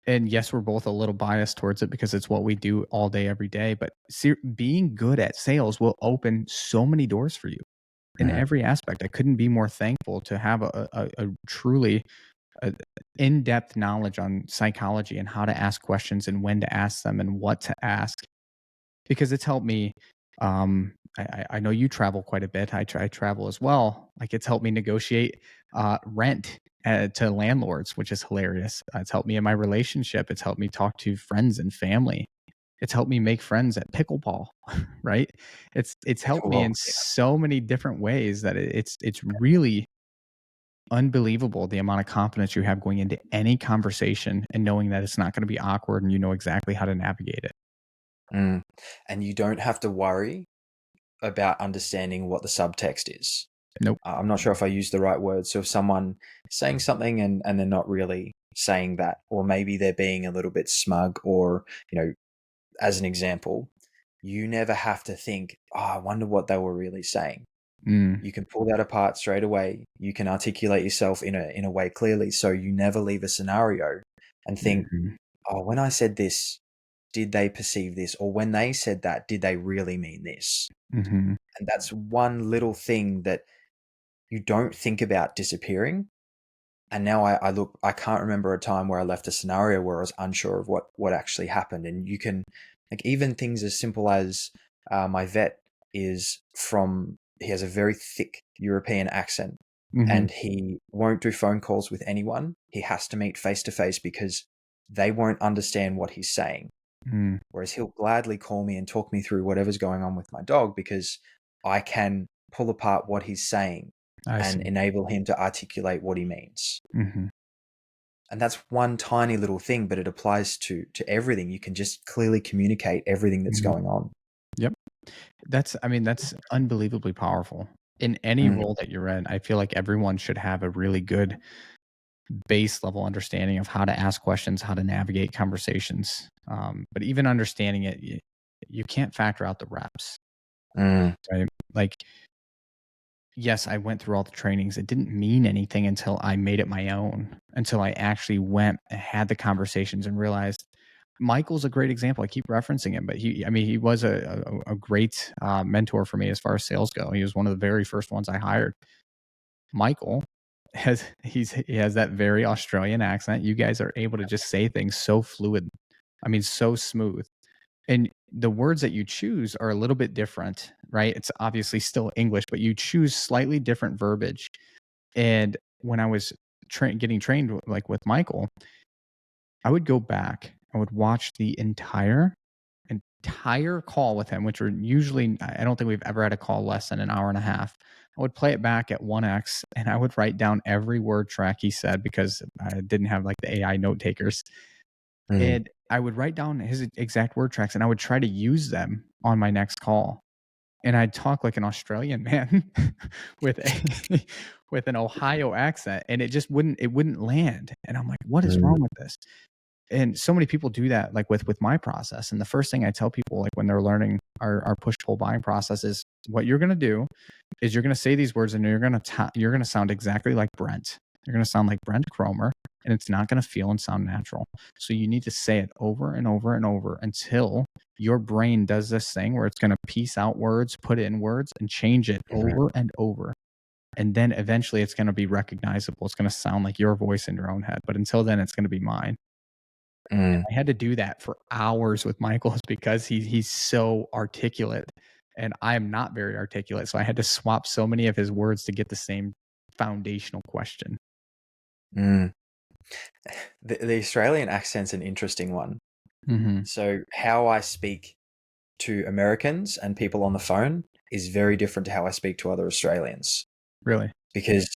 And yes, we're both a little biased towards it because it's what we do all day, every day. But being good at sales will open so many doors for you in Mhm. every aspect. I couldn't be more thankful to have a truly in-depth knowledge on psychology and how to ask questions and when to ask them and what to ask because it's helped me. I know you travel quite a bit. I travel as well. Like it's helped me negotiate rent to landlords, which is hilarious. It's helped me in my relationship. It's helped me talk to friends and family. It's helped me make friends at pickleball, right? It's helped me Well, in so many different ways that it's really unbelievable the amount of confidence you have going into any conversation and knowing that it's not going to be awkward and you know exactly how to navigate it. mm. And you don't have to worry about understanding what the subtext is. Nope. I'm not sure if I use the right word. So if someone is saying something and they're not really saying that, or maybe they're being a little bit smug, or, as an example, you never have to think, oh, I wonder what they were really saying. Mm. You can pull that apart straight away. You can articulate yourself in a way clearly, so you never leave a scenario and think, Mhm. oh, when I said this, did they perceive this? Or when they said that, did they really mean this? Mhm. And that's one little thing that you don't think about disappearing. And now I look, I can't remember a time where I left a scenario where I was unsure of what actually happened. And you can, like, even things as simple as my vet he has a very thick European accent, Mhm. and he won't do phone calls with anyone. He has to meet face to face because they won't understand what he's saying. Mm. Whereas he'll gladly call me and talk me through whatever's going on with my dog because I can pull apart what he's saying I and see. enable him to articulate what he means. Mhm. And that's one tiny little thing, but it applies to everything. You can just clearly communicate everything that's Mhm. going on. Yep. That's unbelievably powerful. In any Mm, role that you're in, I feel like everyone should have a really good base level understanding of how to ask questions, how to navigate conversations. But even understanding it, you can't factor out the reps, mm, right? Like, yes, I went through all the trainings. It didn't mean anything until I made it my own, until I actually went and had the conversations and realized Michael's a great example. I keep referencing him, but he was a great mentor for me as far as sales go. He was one of the very first ones I hired. Michael he has that very Australian accent. You guys are able to just say things so fluid. I mean, so smooth. And the words that you choose are a little bit different, right? It's obviously still English, but you choose slightly different verbiage. And when I was getting trained like with Michael, I would go back, I would watch the entire call with him, which are usually, I don't think we've ever had a call less than an hour and a half. I would play it back at 1x and I would write down every word track he said because I didn't have like the AI note takers. mm, And I would write down his exact word tracks and I would try to use them on my next call. And I'd talk like an Australian man with a with an Ohio accent and it wouldn't land. And I'm like, what is mm, wrong with this? And so many people do that like with my process. And the first thing I tell people like when they're learning our push pull buying process is what you're going to do is you're going to say these words and you're going to sound exactly like Brent. You're going to sound like Brent Cromer and it's not going to feel and sound natural. So you need to say it over and over and over until your brain does this thing where it's going to piece out words, put in words and change it mhm, over and over. And then eventually it's going to be recognizable. It's going to sound like your voice in your own head. But until then, it's going to be mine. mm, I had to do that for hours with Michael because he's so articulate and I am not very articulate. So I had to swap so many of his words to get the same foundational question. mm. The Australian accent's an interesting one. Mhm. So how I speak to Americans and people on the phone is very different to how I speak to other Australians. Really? Because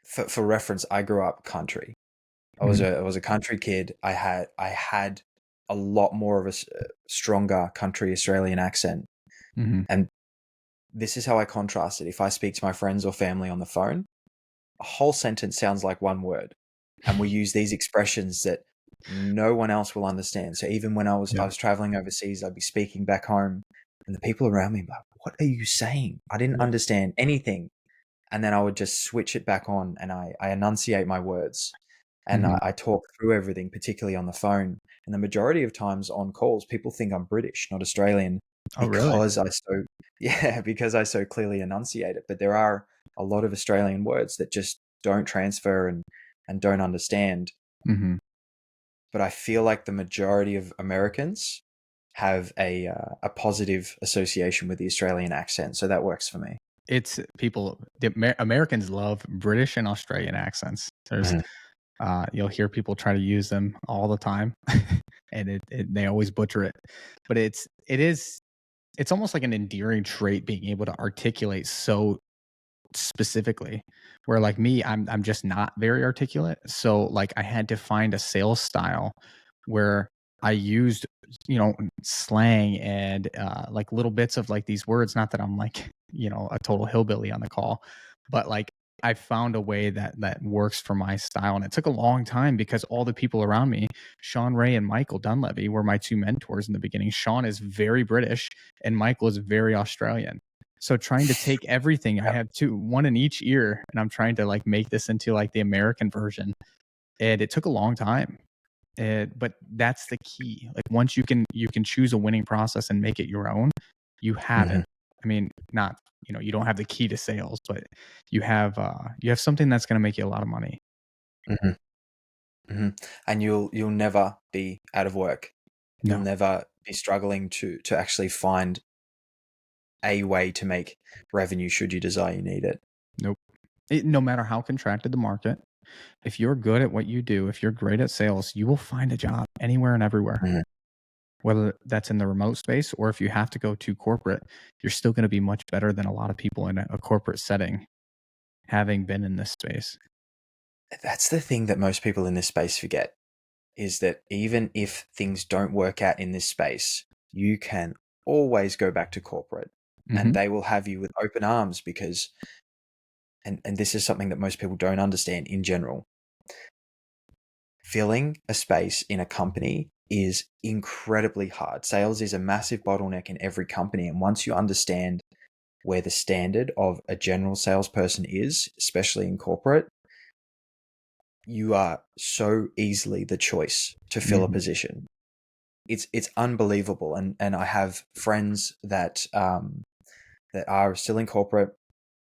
for reference, I grew up country. Mhm. I was a country kid. I had a lot more of stronger country Australian accent. Mhm. And this is how I contrast it. If I speak to my friends or family on the phone, a whole sentence sounds like one word. And we use these expressions that no one else will understand. So even when I Yep. was traveling overseas, I'd be speaking back home and the people around me like, what are you saying? I didn't Yep. understand anything. And then I would just switch it back on and I enunciate my words and Mhm. I talk through everything, particularly on the phone. And the majority of times on calls, people think I'm British, not Australian, Oh, really? because yeah, because I so clearly enunciate it. But there are a lot of Australian words that just don't transfer and don't understand. Mhm. But I feel like the majority of Americans have a positive association with the Australian accent, so that works for me. It's people the Americans love British and Australian accents. There's Mhm. You'll hear people try to use them all the time, and they always butcher it. But it's almost like an endearing trait being able to articulate so specifically. Where like me, I'm just not very articulate. So like I had to find a sales style where I used slang and like little bits of like these words. Not that I'm like a total hillbilly on the call, but like I found a way that works for my style. And it took a long time because all the people around me, Sean Ray and Michael Dunleavy, were my two mentors in the beginning. Sean is very British and Michael is very Australian. So trying to take everything, I Yep. have one in each ear, and I'm trying to like make this into like the American version. And it took a long time. But that's the key. Like once you can choose a winning process and make it your own, you have hmm it. I mean, not you don't have the key to sales, but you have something that's going to make you a lot of money. hmm hmm And you'll never be out of work. You'll No, never be struggling to actually find a way to make revenue should you desire you need it. nope. No matter how contracted the market, if you're good at what you do, if you're great at sales, you will find a job anywhere and everywhere. Mhm. Whether that's in the remote space or if you have to go to corporate, you're still going to be much better than a lot of people in a corporate setting, having been in this space. That's the thing that most people in this space forget, is that even if things don't work out in this space, you can always go back to corporate and Hmm. they will have you with open arms because, and this is something that most people don't understand in general, filling a space in a company is incredibly hard. Sales is a massive bottleneck in every company. And once you understand where the standard of a general salesperson is, especially in corporate, you are so easily the choice to fill a Hmm. position. It's unbelievable. And I have friends that that are still in corporate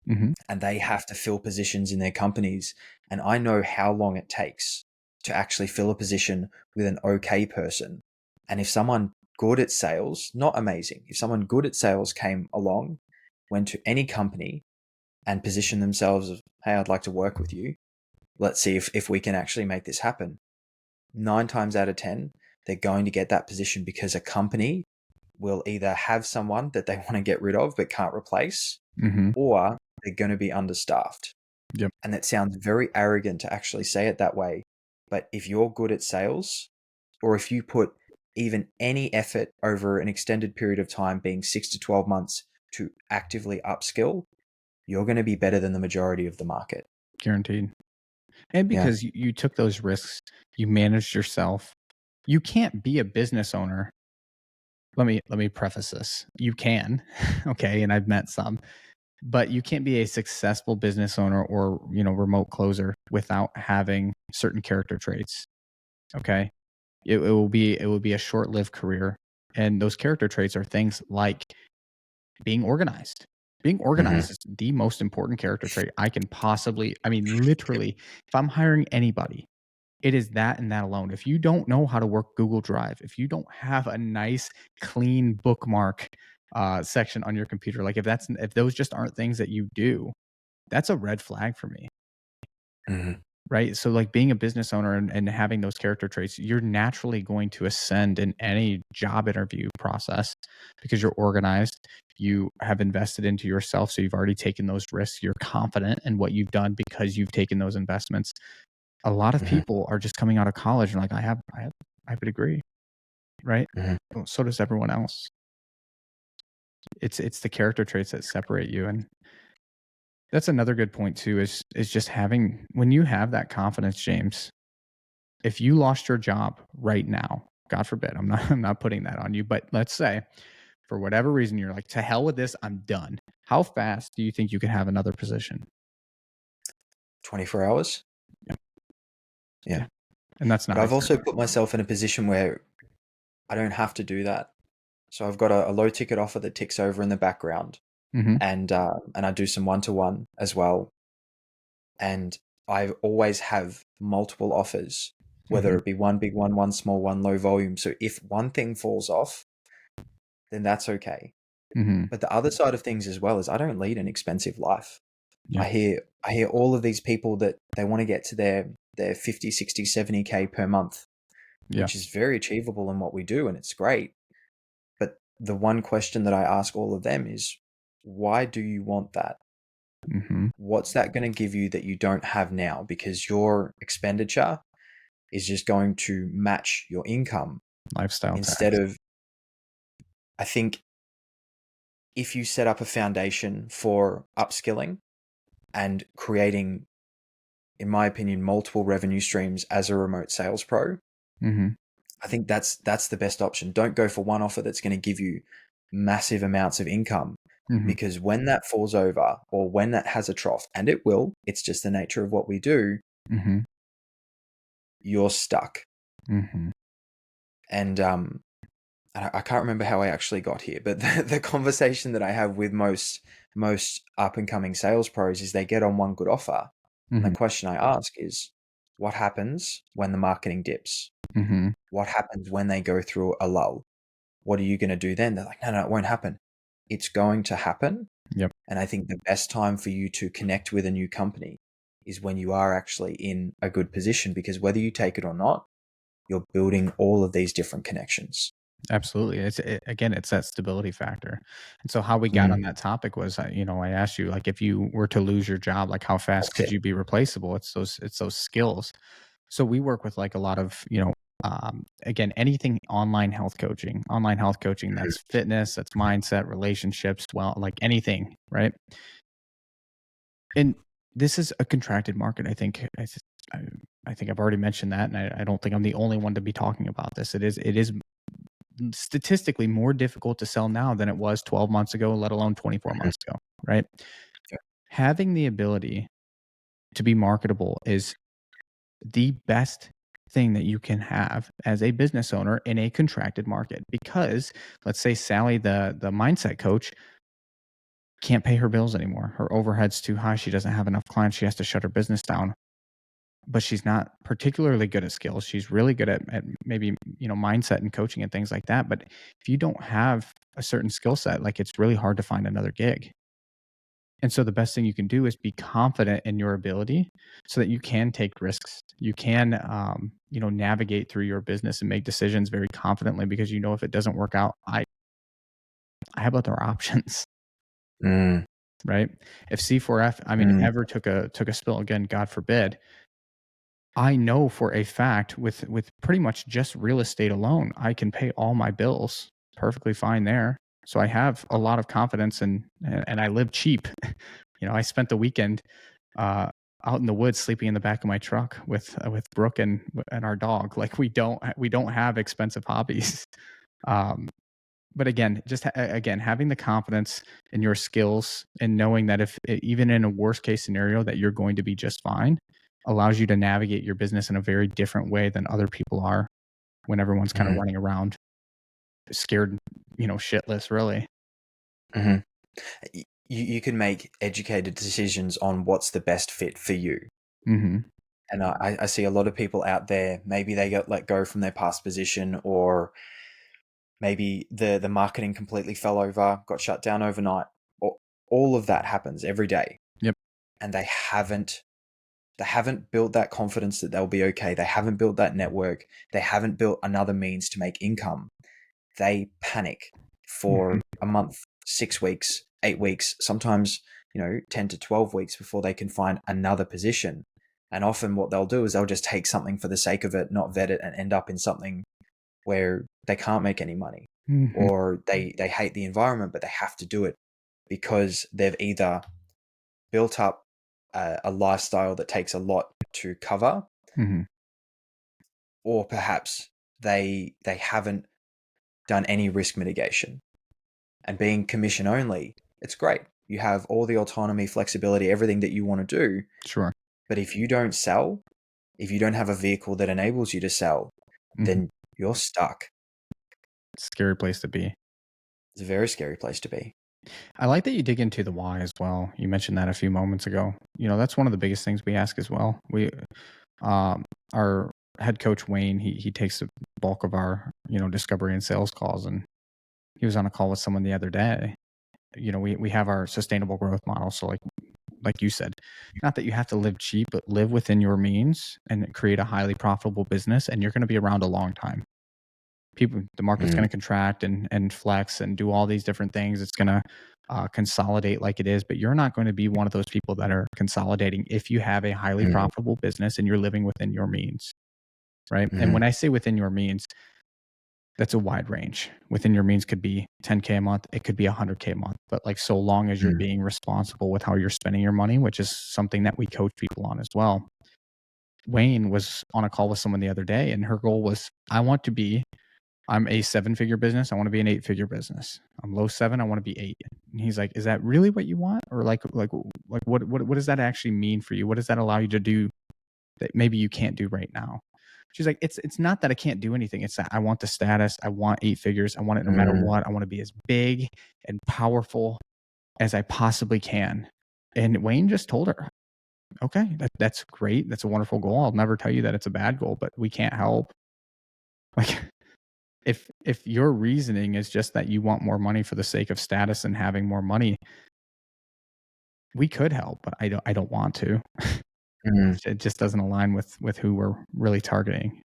Hmm. and they have to fill positions in their companies. And I know how long it takes to actually fill a position with an okay person. And if someone good at sales, not amazing, if someone good at sales came along, went to any company and positioned themselves of, hey, I'd like to work with you. Let's see if we can actually make this happen. 9 times out of 10, they're going to get that position because a company will either have someone that they want to get rid of but can't replace, Hmm. or they're going to be understaffed. Yep. And that sounds very arrogant to actually say it that way. But if you're good at sales, or if you put even any effort over an extended period of time, being 6 to 12 months, to actively upskill, you're going to be better than the majority of the market. Guaranteed. And Yeah. because you took those risks, you managed yourself. You can't be a business owner. Let me preface this. You can, okay, and I've met some, but you can't be a successful business owner or remote closer without having certain character traits. Okay, it will be a short-lived career, and those character traits are things like being organized. Being hmm organized is the most important character trait I can possibly. I mean, literally, if I'm hiring anybody, it is that and that alone. If you don't know how to work Google Drive, if you don't have a nice, clean bookmark section on your computer, like if those just aren't things that you do, that's a red flag for me, hmm right? So, like being a business owner and having those character traits, you're naturally going to ascend in any job interview process because you're organized. You have invested into yourself, so you've already taken those risks. You're confident in what you've done because you've taken those investments. A lot of hmm people are just coming out of college and like, I have a degree, right? hmm Well, so does everyone else. It's the character traits that separate you, and that's another good point too. Is just having when you have that confidence, James. If you lost your job right now, God forbid, I'm not putting that on you, but let's say for whatever reason you're like, to hell with this, I'm done. How fast do you think you could have another position? 24 hours. Yeah, Yeah. yeah, and that's But not I've also exaggerating. put myself in a position where I don't have to do that. So I've got a low ticket offer that ticks over in the background, Mm-hmm. and I do some one-to-one as well. And I always have multiple offers, whether Mm-hmm. it be one big one small one, low volume. So if one thing falls off, then that's okay. Mm-hmm. But the other side of things as well is I don't lead an expensive life. Yeah. I hear all of these people that they want to get to their they're 50, 60, 70K per month, Yeah. which is very achievable in what we do, and it's great. But the one question that I ask all of them is, why do you want that? Mm-hmm. What's that going to give you that you don't have now? Because your expenditure is just going to match your income Lifestyle instead tax. of, I think, if you set up a foundation for upskilling and creating, in my opinion, multiple revenue streams as a remote sales pro, Mm-hmm. I think that's the best option. Don't go for one offer that's going to give you massive amounts of income, Mm-hmm. because when that falls over or when that has a trough, and it will, it's just the nature of what we do, Mm-hmm. you're stuck. Mm-hmm. And I can't remember how I actually got here, but the conversation that I have with most up and coming sales pros is they get on one good offer. And the Mm-hmm. question I ask is, what happens when the marketing dips? Mm-hmm. What happens when they go through a lull? What are you going to do then? They're like, no, it won't happen. It's going to happen. Yep. And I think the best time for you to connect with a new company is when you are actually in a good position, because whether you take it or not, you're building all of these different connections. Absolutely. Again, it's that stability factor. And so how we got on Mm, that topic was, I asked you, like, if you were to lose your job, like, how fast that's could it. you be replaceable? It's those skills. So we work with, like, a lot of, again, anything online health coaching, Mhm. that's fitness, that's mindset, relationships, well, like anything, right? And this is a contracted market. I think I've already mentioned that, and I don't think I'm the only one to be talking about this. It is statistically more difficult to sell now than it was 12 months ago, let alone 24 Mhm. months ago, right? Yeah. Having the ability to be marketable is the best thing that you can have as a business owner in a contracted market, because let's say Sally, the mindset coach, can't pay her bills anymore. Her overhead's too high. She doesn't have enough clients. She has to shut her business down. But she's not particularly good at skills. She's really good at maybe, mindset and coaching and things like that. But if you don't have a certain skill set, like, it's really hard to find another gig. And so the best thing you can do is be confident in your ability so that you can take risks. You can, navigate through your business and make decisions very confidently, because if it doesn't work out, I have other options, Mm, right? If C4F, mm, ever took a spill again, God forbid, I know for a fact, with pretty much just real estate alone, I can pay all my bills perfectly fine there. So I have a lot of confidence, and I live cheap. I spent the weekend uh, out in the woods sleeping in the back of my truck with Brooke and our dog. Like, we don't have expensive hobbies. Um, but again, again, having the confidence in your skills and knowing that if even in a worst case scenario that you're going to be just fine, allows you to navigate your business in a very different way than other people are when everyone's kind of mm, running around scared, shitless, really. mhm. You can make educated decisions on what's the best fit for you. Hmm. And I see a lot of people out there, maybe they got let go from their past position, or maybe the marketing completely fell over, got shut down overnight. All of that happens every day. Yep. And they haven't built that confidence that they'll be okay. They haven't built that network. They haven't built another means to make income. They panic Hmm. for a month, 6 weeks, 8 weeks, sometimes, 10 to 12 weeks before they can find another position. And often what they'll do is they'll just take something for the sake of it, not vet it, and end up in something where they can't make any money, Hmm. or they hate the environment, but they have to do it because they've either built up a lifestyle that takes a lot to cover, Hmm. or perhaps they haven't done any risk mitigation. And being commission only, it's great. You have all the autonomy, flexibility, everything that you want to do. Sure. But if you don't sell, if you don't have a vehicle that enables you to sell, Hmm. then you're stuck. Scary place to be. It's a very scary place to be. I like that you dig into the why as well. You mentioned that a few moments ago. That's one of the biggest things we ask as well. Um, our head coach Wayne, he takes the bulk of our discovery and sales calls, and he was on a call with someone the other day. We have our sustainable growth model. So, like, like you said, not that you have to live cheap, but live within your means and create a highly profitable business, and you're going to be around a long time. The market's Mm, going to contract and flex and do all these different things. It's going to consolidate like it is, but you're not going to be one of those people that are consolidating if you have a highly mm, profitable business and you're living within your means, right? And mm, when I say within your means, that's a wide range. Within your means could be 10K a month, it could be 100K a month, but like so long as you're mm, being responsible with how you're spending your money, which is something that we coach people on as well. Wayne was on a call with someone the other day, and her goal was, I'm a 7-figure business. I want to be an 8-figure business. I'm low 7. I want to be 8. And he's like, is that really what you want? Or what does that actually mean for you? What does that allow you to do that maybe you can't do right now? She's like, it's not that I can't do anything. It's that I want the status. I want 8 figures. I want it no matter mm, what. I want to be as big and powerful as I possibly can. And Wayne just told her, okay, that's great. That's a wonderful goal. I'll never tell you that it's a bad goal, but we can't help. Like, if your reasoning is just that you want more money for the sake of status and having more money, we could help, but I don't want to. mm, It just doesn't align with who we're really targeting.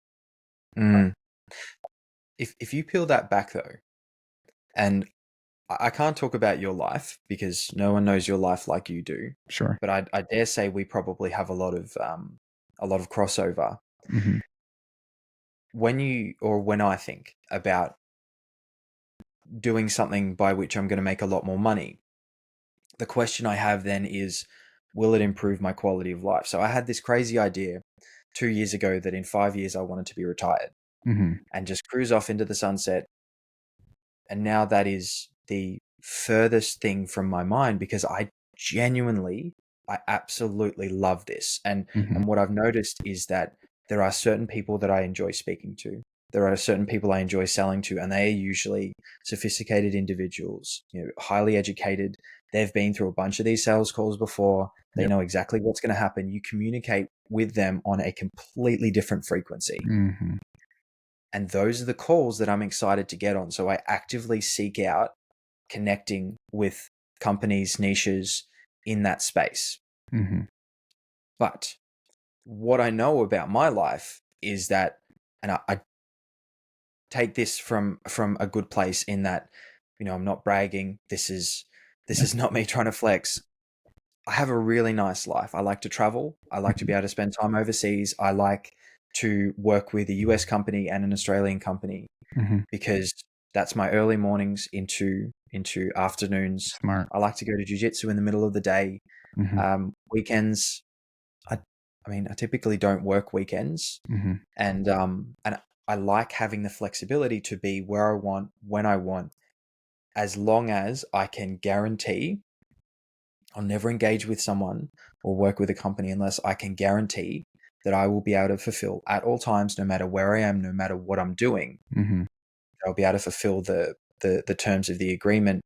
mm. If you peel that back though, and I can't talk about your life because no one knows your life like you do, Sure. but I dare say we probably have a lot of crossover. Hmm. When I think about doing something by which I'm going to make a lot more money, the question I have then is, will it improve my quality of life? So I had this crazy idea 2 years ago that in 5 years I wanted to be retired Hmm. and just cruise off into the sunset. And now that is the furthest thing from my mind because I absolutely love this. Hmm. And what I've noticed is that there are certain people that I enjoy speaking to. There are certain people I enjoy selling to, and they are usually sophisticated individuals, highly educated. They've been through a bunch of these sales calls before. They Yep. know exactly what's going to happen. You communicate with them on a completely different frequency. Hmm. And those are the calls that I'm excited to get on. So I actively seek out connecting with companies, niches in that space. Hmm. But what I know about my life is that, and I take this from a good place in that, I'm not bragging. This is not me trying to flex. I have a really nice life. I like to travel. I like to be able to spend time overseas. I like to work with a US company and an Australian company Hmm. because that's my early mornings into afternoons. Smart. I like to go to jiu-jitsu in the middle of the day. Hmm. Weekends, I, I mean, I typically don't work weekends, Hmm. and I like having the flexibility to be where I want, when I want, as long as I can guarantee I'll never engage with someone or work with a company unless I can guarantee that I will be able to fulfill at all times, no matter where I am, no matter what I'm doing. Hmm. I'll be able to fulfill the terms of the agreement.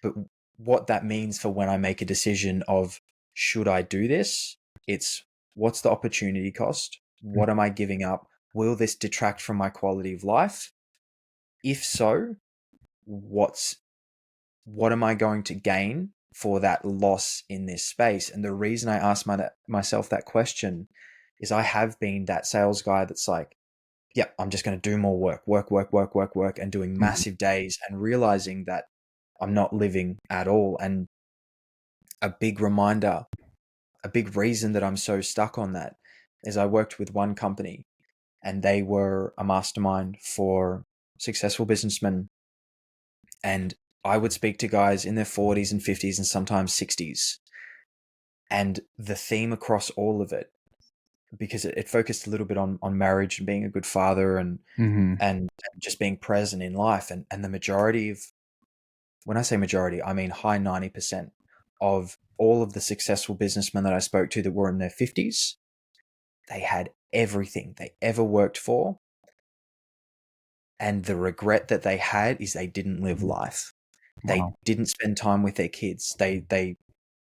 But what that means for when I make a decision of should I do this, it's what's the opportunity cost? What am I giving up? Will this detract from my quality of life? If so, what am I going to gain for that loss in this space? And the reason I ask myself that question is I have been that sales guy that's like, yep, I'm just going to do more work, and doing Hmm. massive days and realizing that I'm not living at all. And a big reminder, a big reason that I'm so stuck on that is I worked with one company and they were a mastermind for successful businessmen. And I would speak to guys in their 40s and 50s and sometimes 60s. And the theme across all of it, because it focused a little bit on marriage and being a good father Hmm. and just being present in life. And the majority of, when I say majority, I mean high 90% of all of the successful businessmen that I spoke to that were in their 50s, they had everything they ever worked for. And the regret that they had is they didn't live life. They Wow. didn't spend time with their kids. They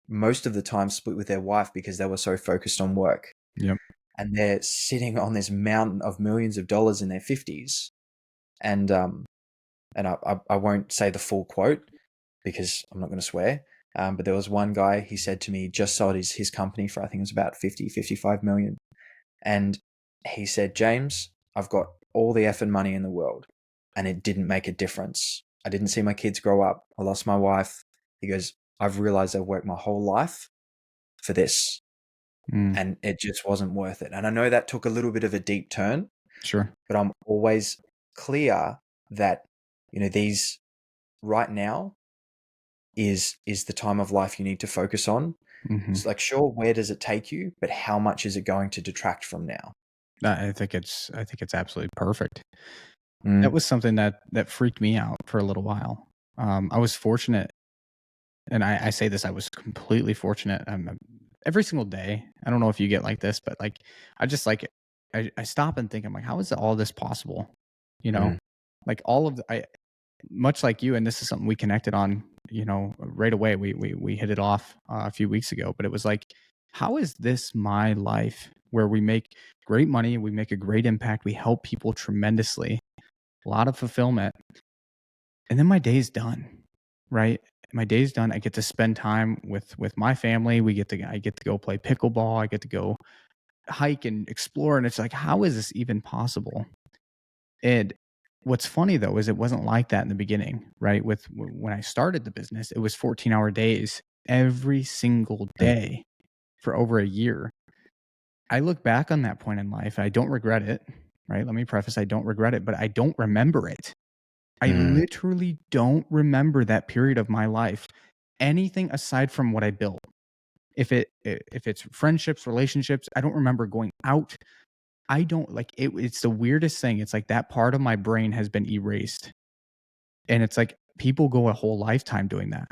most of the time split with their wife because they were so focused on work. Yep. And they're sitting on this mountain of millions of dollars in their 50s. And I won't say the full quote because I'm not going to swear, But there was one guy, he said to me, just sold his company for, I think it was about 55 million. And he said, James, I've got all the effing money in the world and it didn't make a difference. I didn't see my kids grow up. I lost my wife. He goes, I've realized I've worked my whole life for this Mm, and it just wasn't worth it. And I know that took a little bit of a deep turn, sure. but I'm always clear that, these right now is the time of life you need to focus on. Hmm. It's like, sure, where does it take you? But how much is it going to detract from now? I think it's absolutely perfect. That Mm, was something that freaked me out for a little while. I was fortunate, and I say this, I was completely fortunate. Every single day. I don't know if you get like this, but like I just like I stop and think, I'm like, how is all this possible? You know, mm, like all of the, I much like you, and this is something we connected on. Right away. We hit it off a few weeks ago, but it was like, how is this my life where we make great money, we make a great impact, we help people tremendously, a lot of fulfillment, and then my day's done, right? My day's done. I get to spend time with my family. I get to go play pickleball. I get to go hike and explore. And it's like, how is this even possible? And what's funny though is it wasn't like that in the beginning, right? When I started the business, it was 14-hour days every single mm, day for over a year. I look back on that point in life. I don't regret it, right? Let me preface, I don't regret it, but I don't remember it. I mm, literally don't remember that period of my life, anything aside from what I built. If it's friendships, relationships, I don't remember going out. I don't like it. It's the weirdest thing. It's like that part of my brain has been erased. And it's like people go a whole lifetime doing that.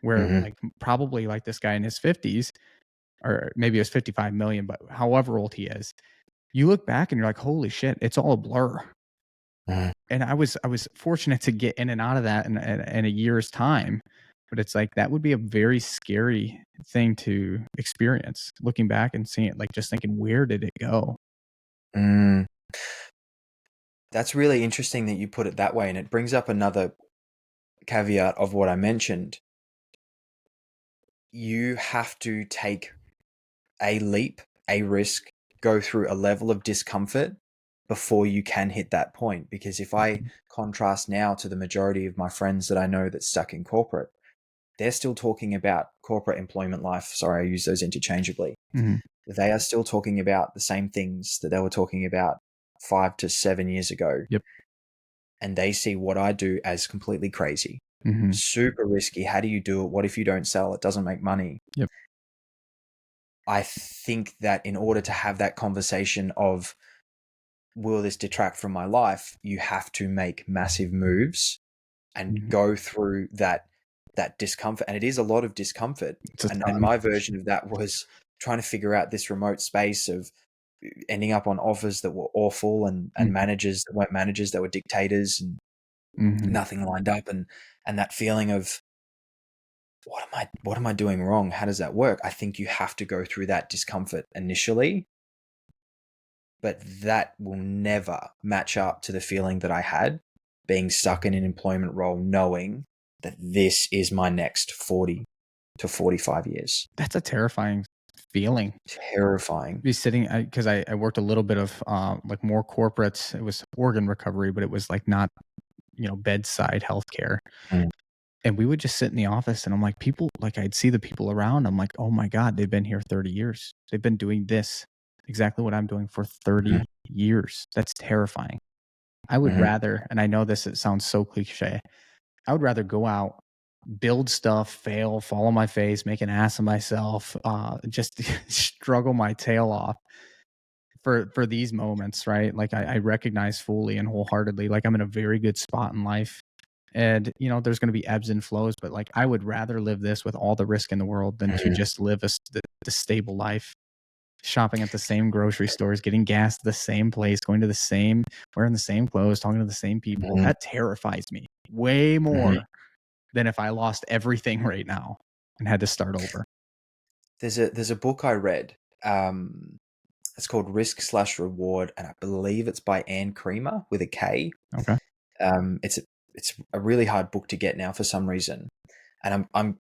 Where mhm, like probably like this guy in his 50s, or maybe it was 55 million, but however old he is, you look back and you're like, holy shit, it's all a blur. mhm. And I was fortunate to get in and out of that in a year's time, but it's like that would be a very scary thing to experience, looking back and seeing it, like, just thinking, "Where did it go?" Mm. That's really interesting that you put it that way, and it brings up another caveat of what I mentioned. You have to take a leap, a risk, go through a level of discomfort before you can hit that point. Because if I Mhm, contrast now to the majority of my friends that I know that's stuck in corporate, they're still talking about corporate employment life. Sorry, I use those interchangeably. mhm, They are still talking about the same things that they were talking about 5 to 7 years ago. yep, And they see what I do as completely crazy, mhm, super risky. How do you do it? What if you don't sell? It doesn't make money. yep, I think that in order to have that conversation of, will this detract from my life, you have to make massive moves and mhm. go through that discomfort. And it is a lot of discomfort. It's a And ton. my version of that was trying to figure out this remote space of ending up on offers that were awful, and Mhm, managers that weren't managers, that were dictators, and mhm. nothing lined up, and that feeling of, what am I doing wrong? How does that work? I think you have to go through that discomfort initially, but that will never match up to the feeling that I had being stuck in an employment role, knowing that this is my next 40 to 45 years. That's a terrifying feeling. Terrifying. Be sitting, because I worked a little bit of, like, more corporates. It was organ recovery, but it was, like, not, bedside healthcare. Mm, And we would just sit in the office and I'm like, people, like, I'd see the people around. I'm like, oh my God, they've been here 30 years. They've been doing this exactly what I'm doing for mhm, 30 years. That's terrifying. I would mhm, rather, and I know this, it sounds so cliche, I would rather go out, build stuff, fail, fall on my face, make an ass of myself, just struggle my tail off for these moments, right? Like I recognize fully and wholeheartedly, like I'm in a very good spot in life. And there's going to be ebbs and flows, but like I would rather live this with all the risk in the world than to mhm, just live the stable life, shopping at the same grocery stores, getting gas at the same place, going to the same, wearing the same clothes, talking to the same people. mhm, That terrifies me way mhm. more than if I lost everything right now and had to start over. There's a book I read. It's called Risk Slash Reward, and I believe it's by Anne Creamer with a K. Okay. It's a really hard book to get now for some reason, and I'm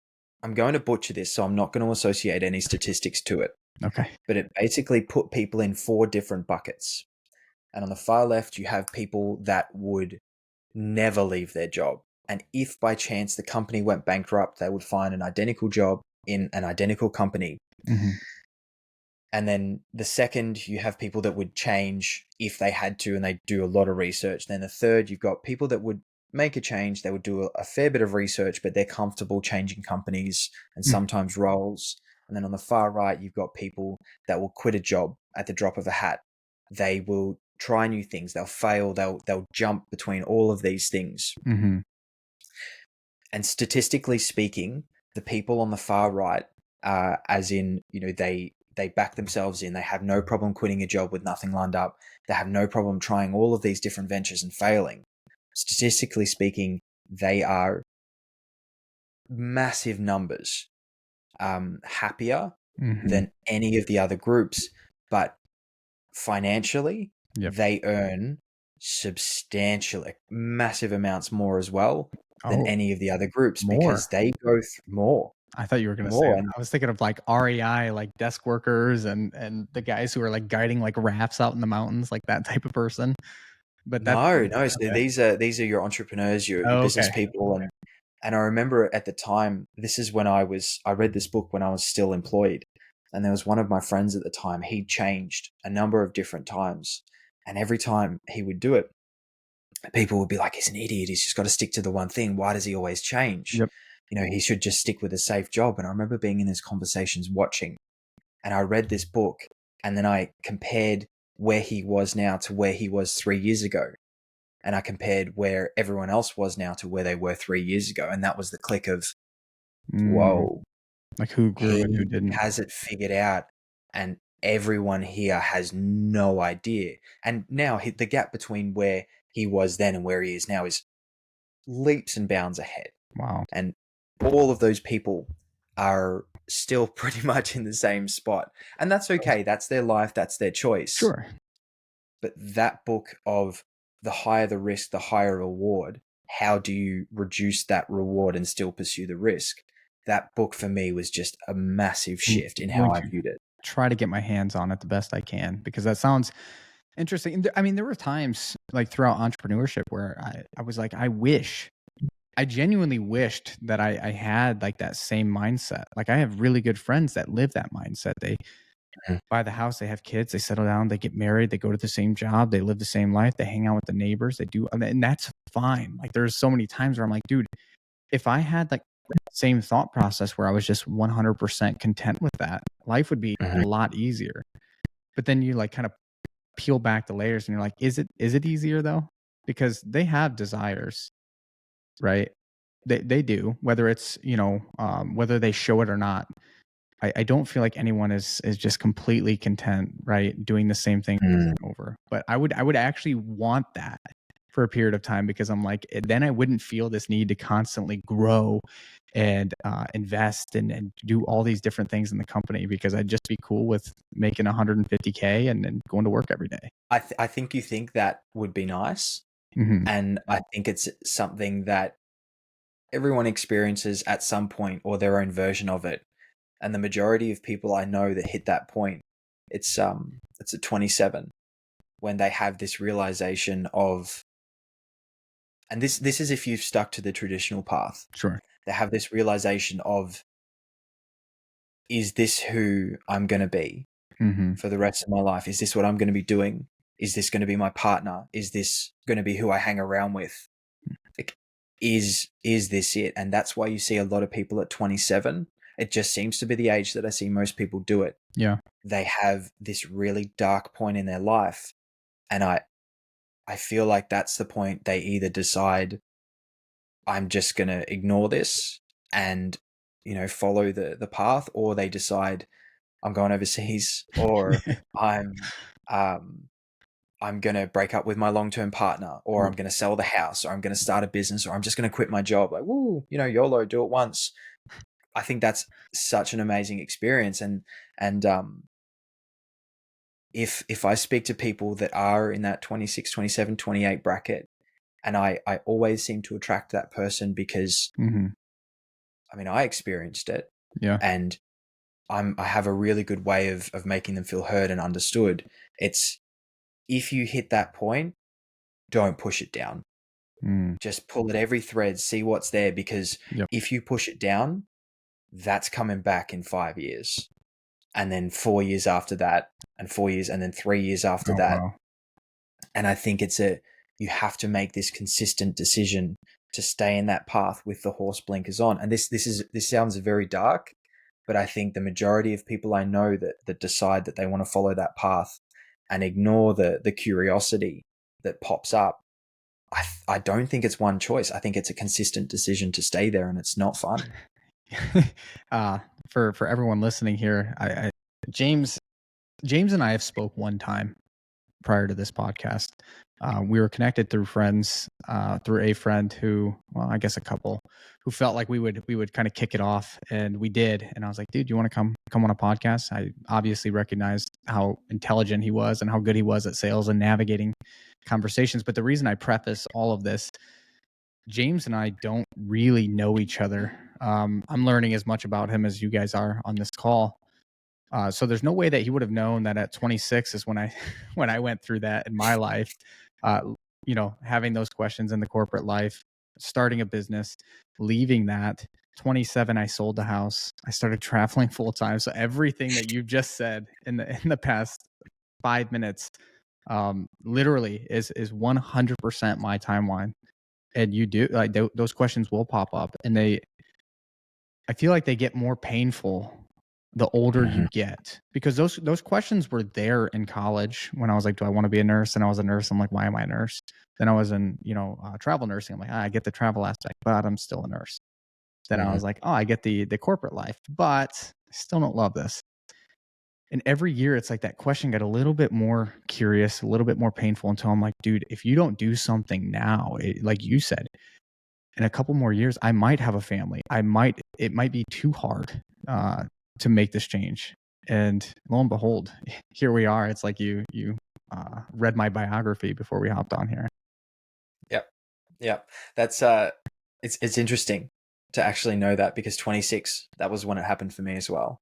I'm going to butcher this, so I'm not going to associate any statistics to it. Okay. But it basically put people in 4 different buckets. And on the far left, you have people that would never leave their job. And if by chance the company went bankrupt, they would find an identical job in an identical company. Mm-hmm. And then the second, you have people that would change if they had to, and they do a lot of research. Then the third, you've got people that would make a change. They would do a fair bit of research, but they're comfortable changing companies and sometimes roles. And then on the far right, you've got people that will quit a job at the drop of a hat. They will try new things. They'll fail. They'll jump between all of these things. Mm-hmm. And statistically speaking, the people on the far right, as in, they back themselves in, they have no problem quitting a job with nothing lined up. They have no problem trying all of these different ventures and failing. Statistically speaking, they are massive numbers happier than any of the other groups. But financially, they earn substantially massive amounts more as well than any of the other groups because they go through more. I thought you were going to say, I was thinking of like REI, like desk workers and the guys who are like guiding like rafts out in the mountains, like that type of person. But no. So these are your entrepreneurs, your business people. And I remember at the time, this is when I read this book when I was still employed. And there was one of my friends at the time, he changed a number of different times. And every time he would do it, people would be like, he's an idiot. He's just got to stick to the one thing. Why does he always change? Yep. He should just stick with a safe job. And I remember being in these conversations watching, and I read this book, and then I compared where he was now to where he was 3 years ago. And I compared where everyone else was now to where they were 3 years ago. And that was the click of, whoa. Like who grew and who didn't. Has it figured out, and everyone here has no idea. And now the gap between where he was then and where he is now is leaps and bounds ahead. Wow. And all of those people are still pretty much in the same spot. And that's okay. That's their life. That's their choice. Sure. But that book of the higher the risk, the higher reward, how do you reduce that reward and still pursue the risk? That book for me was just a massive shift in how I viewed it. Try to get my hands on it the best I can, because that sounds interesting. I mean, there were times like throughout entrepreneurship where I was like, I genuinely wished that I had like that same mindset. Like I have really good friends that live that mindset. They buy the house, they have kids, they settle down, they get married, they go to the same job, they live the same life, they hang out with the neighbors, they do, and that's fine. Like there's so many times where I'm like, dude, if I had like the same thought process where I was just 100% content with that, life would be a lot easier. But then you like kind of peel back the layers and you're like, is it easier though? Because they have desires, right? They do, whether it's, whether they show it or not. I don't feel like anyone is just completely content, right, doing the same thing over and over. But I would actually want that for a period of time, because I'm like, then I wouldn't feel this need to constantly grow and invest and do all these different things in the company, because I'd just be cool with making 150K and going to work every day. I think you think that would be nice. And I think it's something that everyone experiences at some point, or their own version of it. And the majority of people I know that hit that point, it's at 27, when they have this realization of, and this is if you've stuck to the traditional path. Sure. They have this realization of, is this who I'm going to be for the rest of my life? Is this what I'm going to be doing? Is this going to be my partner? Is this going to be who I hang around with? Like, is this it? And that's why you see a lot of people at 27. It just seems to be the age that I see most people do it. Yeah. They have this really dark point in their life. And I feel like that's the point they either decide, I'm just going to ignore this and, follow the path, or they decide, I'm going overseas, or I'm going to break up with my long-term partner, or I'm going to sell the house, or I'm going to start a business, or I'm just going to quit my job. Like, woo, YOLO, do it once. I think that's such an amazing experience. And if I speak to people that are in that 26, 27, 28 bracket, and I always seem to attract that person, because I mean, I experienced it, Yeah. and I have a really good way of making them feel heard and understood. It's, if you hit that point, don't push it down. Mm. Just pull at every thread, see what's there, because Yep. if you push it down, that's coming back in 5 years, and then 4 years after that, and 4 years, and then 3 years after Oh, that. wow. And I think you have to make this consistent decision to stay in that path with the horse blinkers on. And this sounds very dark, but I think the majority of people I know that decide that they want to follow that path and ignore the curiosity that pops up, I don't think it's one choice. I think it's a consistent decision to stay there, and it's not fun. uh, for everyone listening here, James James and I have spoke one time prior to this podcast. We were connected through friends, through a friend who, well, I guess a couple who felt like we would kind of kick it off, and we did. And I was like, dude, you want to come on a podcast? I obviously recognized how intelligent he was and how good he was at sales and navigating conversations. But the reason I preface all of this, James and I don't really know each other. I'm learning as much about him as you guys are on this call. So there's no way that he would have known that at 26 is when I when I went through that in my life. Uh, having those questions in the corporate life, starting a business, leaving that. 27, I sold the house. I started traveling full time. So everything that you just said in the past 5 minutes, literally is 100% my timeline. And you do like those questions will pop up, and I feel like they get more painful the older you get, because those questions were there in college when I was like, do I want to be a nurse? And I was a nurse. I'm like, why am I a nurse? Then I was in, travel nursing. I'm like, I get the travel aspect, but I'm still a nurse. Then I was like, oh, I get the corporate life, but I still don't love this. And every year it's like that question got a little bit more curious, a little bit more painful, until I'm like, dude, if you don't do something now, like you said, in a couple more years, I might have a family. It might be too hard to make this change. And lo and behold, here we are. It's like you read my biography before we hopped on here. Yep. That's it's interesting to actually know that, because 26, that was when it happened for me as well.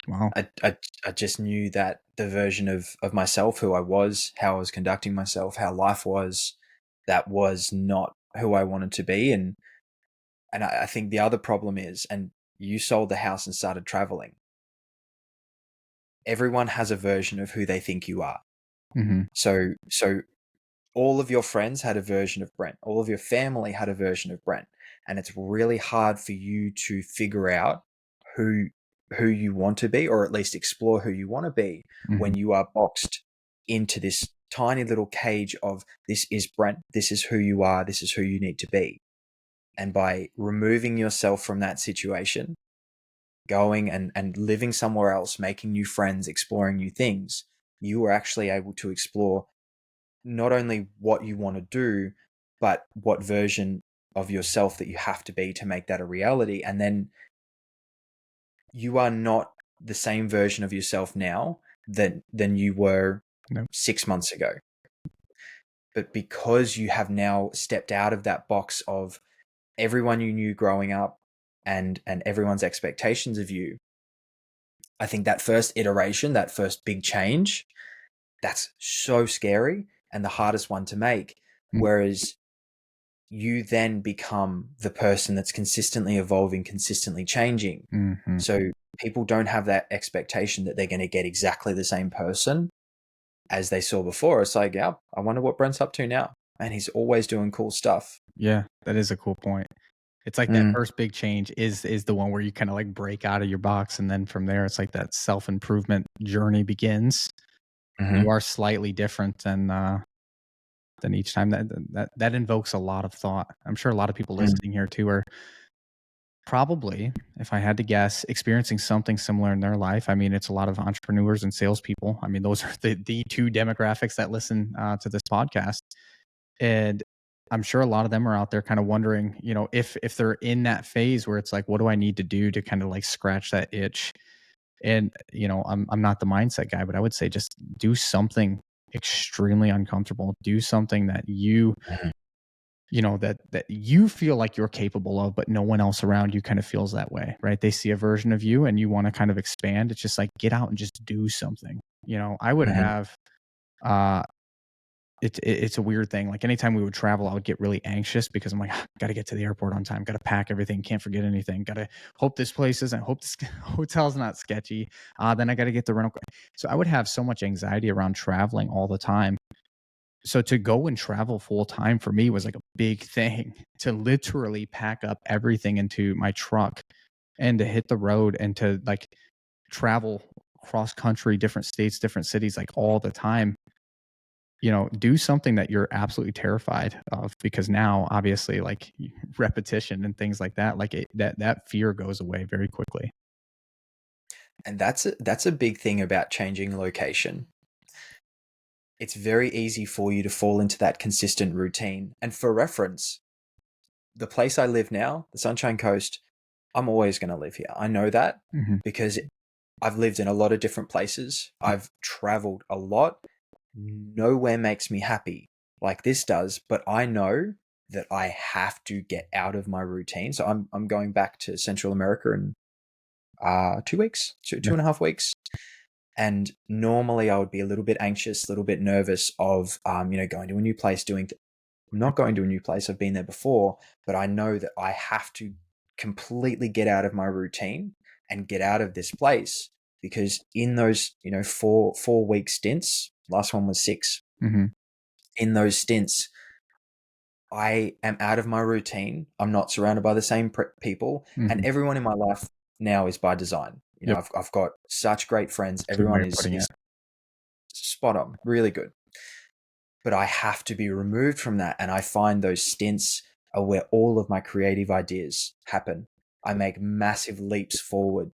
Wow. I just knew that the version of myself, who I was, how I was conducting myself, how life was, that was not who I wanted to be. And I think the other problem is, and you sold the house and started traveling. Everyone has a version of who they think you are. Mm-hmm. So all of your friends had a version of Brent. All of your family had a version of Brent. And it's really hard for you to figure out who you want to be, or at least explore who you want to be, Mm-hmm. when you are boxed into this tiny little cage of, this is Brent, this is who you are, this is who you need to be. And by removing yourself from that situation, going and living somewhere else, making new friends, exploring new things, you are actually able to explore not only what you want to do, but what version of yourself that you have to be to make that a reality. And then you are not the same version of yourself now than you were 6 months ago. But because you have now stepped out of that box of everyone you knew growing up and everyone's expectations of you, I think that first iteration, that first big change, that's so scary and the hardest one to make. Whereas you then become the person that's consistently evolving, consistently changing. Mm-hmm. So people don't have that expectation that they're going to get exactly the same person as they saw before. It's like, yeah, I wonder what Brent's up to now. And he's always doing cool stuff. Yeah, that is a cool point. It's like that first big change is the one where you kind of like break out of your box, and then from there it's like that self-improvement journey begins. You are slightly different than each time. That invokes a lot of thought. I'm sure a lot of people listening here too are probably, if I had to guess, experiencing something similar in their life. I mean, it's a lot of entrepreneurs and salespeople. I mean, those are the two demographics that listen to this podcast. And I'm sure a lot of them are out there kind of wondering, if they're in that phase where it's like, what do I need to do to kind of like scratch that itch? And, I'm not the mindset guy, but I would say just do something extremely uncomfortable. Do something that you that you feel like you're capable of, but no one else around you kind of feels that way, right? They see a version of you and you want to kind of expand. It's just like, get out and just do something. I would Mhm. have, uh, it's a weird thing. Like anytime we would travel, I would get really anxious because I'm like, got to get to the airport on time, got to pack everything, can't forget anything, got to hope this place isn't, hope this hotel's not sketchy. Then I got to get the rental car. So I would have so much anxiety around traveling all the time. So to go and travel full time for me was like a big thing to literally pack up everything into my truck and to hit the road and to like travel cross country, different states, different cities, like all the time. Do something that you're absolutely terrified of, because now obviously like repetition and things like that, like that fear goes away very quickly. And that's a big thing about changing location. It's very easy for you to fall into that consistent routine. And for reference, the place I live now, the Sunshine Coast, I'm always going to live here. I know that Hmm. because I've lived in a lot of different places. I've traveled a lot. Nowhere makes me happy like this does, but I know that I have to get out of my routine. So I'm going back to Central America in 2 weeks, two Yeah. and a half weeks. And normally I would be a little bit anxious, a little bit nervous of, going to a new place, I'm not going to a new place. I've been there before, but I know that I have to completely get out of my routine and get out of this place, because in those, 4 week stints, last one was 6. Hmm. In those stints, I am out of my routine. I'm not surrounded by the same people, and Hmm. everyone in my life now is by design. Yep. I've got such great friends. Good way Everyone of putting is it. spot on, really good. But I have to be removed from that. And I find those stints are where all of my creative ideas happen. I make massive leaps forward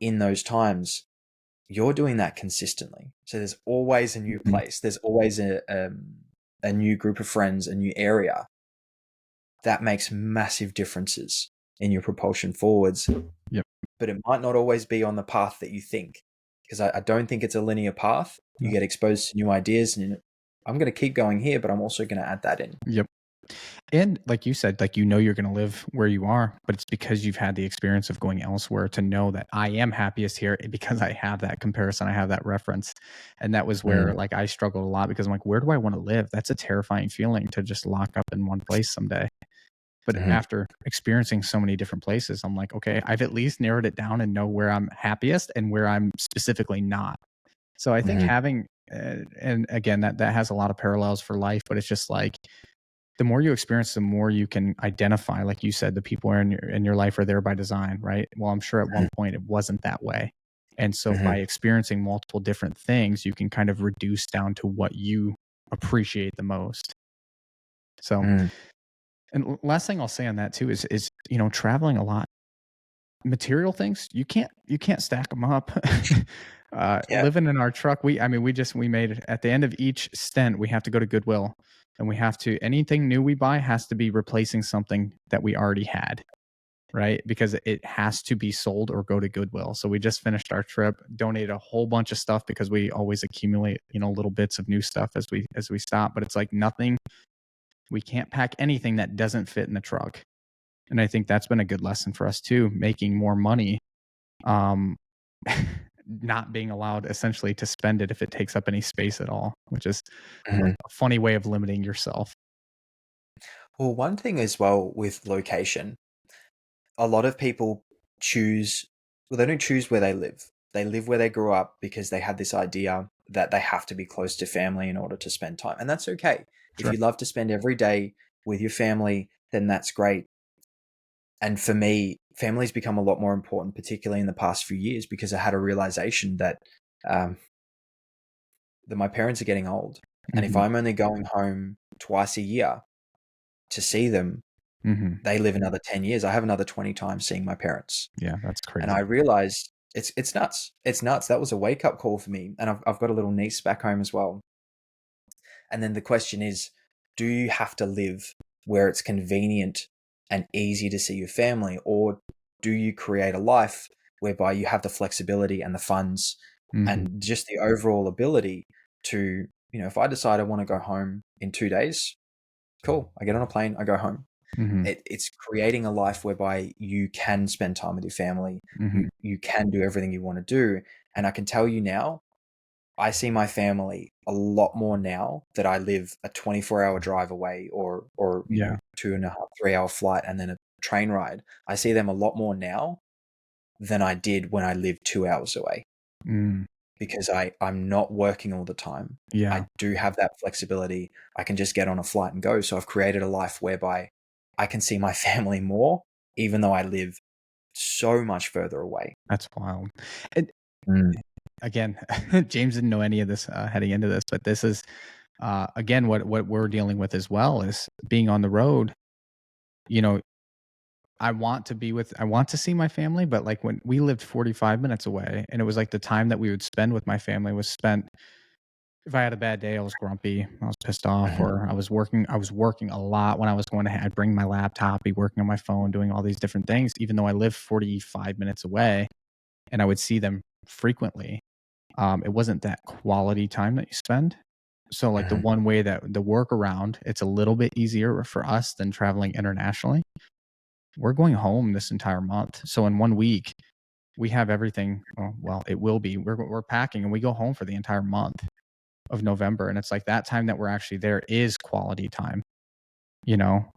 in those times. You're doing that consistently. So there's always a new Mhm. place. There's always a new group of friends, a new area. That makes massive differences in your propulsion forwards. Yep. But it might not always be on the path that you think, because I don't think it's a linear path. You get exposed to new ideas, and I'm going to keep going here, but I'm also going to add that in. Yep. And like you said, like you're going to live where you are, but it's because you've had the experience of going elsewhere to know that I am happiest here, because I have that comparison, I have that reference. And that was where Mm, like I struggled a lot, because I'm like, where do I want to live? That's a terrifying feeling, to just lock up in one place someday. But mhm, after experiencing so many different places, I'm like, okay, I've at least narrowed it down and know where I'm happiest and where I'm specifically not. So I think mhm, having, and again, that has a lot of parallels for life, but it's just like, the more you experience, the more you can identify, like you said, the people in your life are there by design, right? Well, I'm sure at one point it wasn't that way. And so mhm, by experiencing multiple different things, you can kind of reduce down to what you appreciate the most. So, mhm. and last thing I'll say on that too is traveling a lot, material things, you can't stack them up. Yeah. Living in our truck, we made it at the end of each stint, we have to go to Goodwill, and we have to, anything new we buy has to be replacing something that we already had, right? Because it has to be sold or go to Goodwill. So we just finished our trip, donated a whole bunch of stuff, because we always accumulate, little bits of new stuff as we stop. But it's like nothing, we can't pack anything that doesn't fit in the truck. And I think that's been a good lesson for us too, making more money, um, not being allowed essentially to spend it if it takes up any space at all, which is Mhm. a funny way of limiting yourself. Well, one thing as well with location, a lot of people choose, well, they don't choose where they live. They live where they grew up because they have this idea that they have to be close to family in order to spend time. And that's okay. If Sure. you love to spend every day with your family, then that's great. And for me, family's become a lot more important, particularly in the past few years, because I had a realization um, that my parents are getting old. And if Hmm. I'm only going home twice a year to see them, Hmm. they live another 10 years. I have another 20 times seeing my parents. Yeah, that's And crazy. I realized it's nuts. It's nuts. That was a wake up call for me. And I've got a little niece back home as well. And then the question is, do you have to live where it's convenient and easy to see your family? Or do you create a life whereby you have the flexibility and the funds Hmm. and just the overall ability to, if I decide I want to go home in 2 days, cool. I get on a plane, I go home. Mhm. It's creating a life whereby you can spend time with your family. Mhm. You can do everything you want to do. And I can tell you now, I see my family a lot more now that I live a 24-hour drive away, or Yeah. 2.5, 3-hour flight and then a train ride. I see them a lot more now than I did when I lived 2 hours away, Mm. because I'm not working all the time. Yeah. I do have that flexibility. I can just get on a flight and go. So I've created a life whereby I can see my family more, even though I live so much further away. That's wild. And Mm. again, James didn't know any of this heading into this, but this is again what we're dealing with as well is being on the road. You know, I want to see my family, but like when we lived 45 minutes away, and it was like the time that we would spend with my family was spent. If I had a bad day, I was grumpy, I was pissed off, Mhm. or I was working a lot when I was going to I'd bring my laptop, be working on my phone, doing all these different things, even though I lived 45 minutes away and I would see them frequently. It wasn't that quality time that you spend. So like the Mhm. one way that the workaround, it's a little bit easier for us than traveling internationally. We're going home this entire month. So in 1 week, we have everything. Well, it will be. We're packing and we go home for the entire month of November. And it's like that time that we're actually there is quality time, you know,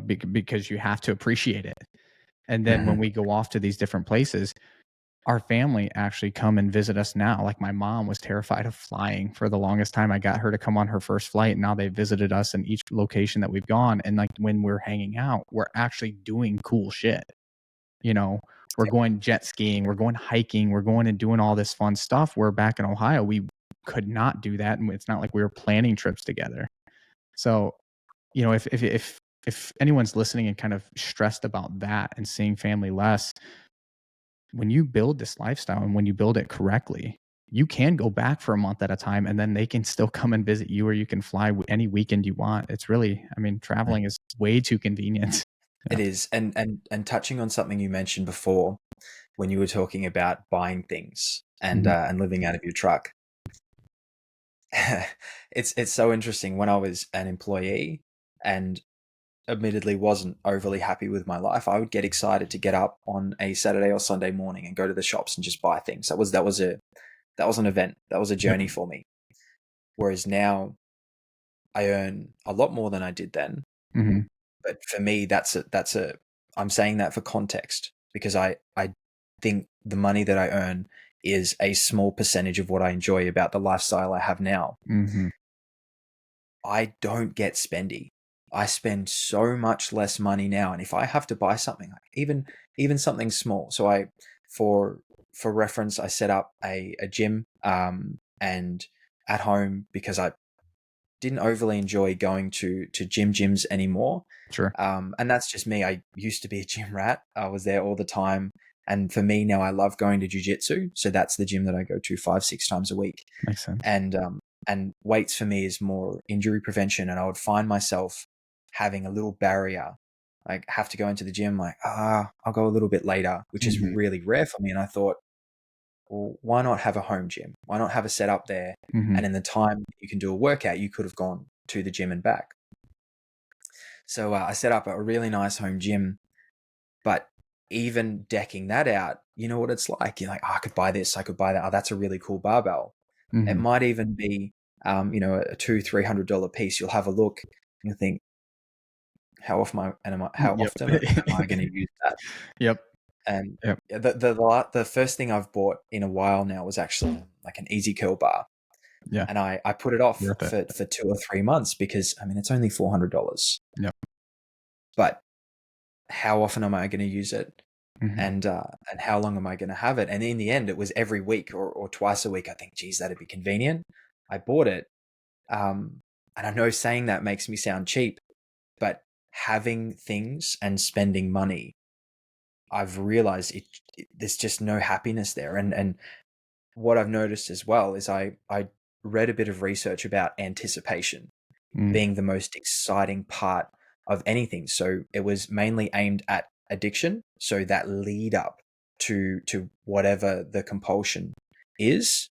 because you have to appreciate it. And then when Mhm. we go off to these different places, our family actually come and visit us now. Like my mom was terrified of flying for the longest time. I got her to come on her first flight. And now they visited us in each location that we've gone. And like when we're hanging out, we're actually doing cool shit. You know, we're going jet skiing, we're going hiking, we're going and doing all this fun stuff. Where back in Ohio, we could not do that. And it's not like we were planning trips together. So, you know, if anyone's listening and kind of stressed about that and seeing family less, when you build this lifestyle and when you build it correctly, you can go back for a month at a time and then they can still come and visit you, or you can fly any weekend you want. It's really, I mean, traveling is way too convenient. It Yeah. is. And touching on something you mentioned before when you were talking about buying things Mhm. and living out of your truck. It's so interesting. When I was an employee and admittedly wasn't overly happy with my life, I would get excited to get up on a Saturday or Sunday morning and go to the shops and just buy things. That was an event. That was a Yep. journey for me. Whereas now I earn a lot more than I did then. Mhm. But for me, I'm saying that for context, because I think the money that I earn is a small percentage of what I enjoy about the lifestyle I have now. Mhm. I don't get spendy. I spend so much less money now, and if I have to buy something, like even something small, so for for reference, I set up a gym, and at home, because I didn't overly enjoy going to gyms anymore. Sure. And that's just me. I used to be a gym rat. I was there all the time. And for me now, I love going to jujitsu. So that's the gym that I go to 5, 6 times a week. Makes sense. And weights for me is more injury prevention. And I would find myself having a little barrier. Like, have to go into the gym, like, I'll go a little bit later, which is Mhm. really rare for me. And I thought, well, why not have a home gym? Why not have a setup there? Mhm. And in the time you can do a workout, you could have gone to the gym and back. So I set up a really nice home gym, but even decking that out, you know what it's like. You're like, I could buy this, I could buy that. Oh, that's a really cool barbell. It Mhm. might even be, a $200-300 piece. You'll have a look and you think, how Yep. often am I going to use that? Yep. And Yep. yeah, the first thing I've bought in a while now was actually like an easy curl bar. Yeah. And I put it off Worth it. for 2 or 3 months, because I mean it's only $400. Yep. But how often am I going to use it? Mhm. And how long am I going to have it? And in the end, it was every week or twice a week. I think, geez, that'd be convenient. I bought it. And I know saying that makes me sound cheap, but having things and spending money, I've realized there's just no happiness there. And what I've noticed as well is I read a bit of research about anticipation Mm. being the most exciting part of anything. So it was mainly aimed at addiction. So that lead up to whatever the compulsion is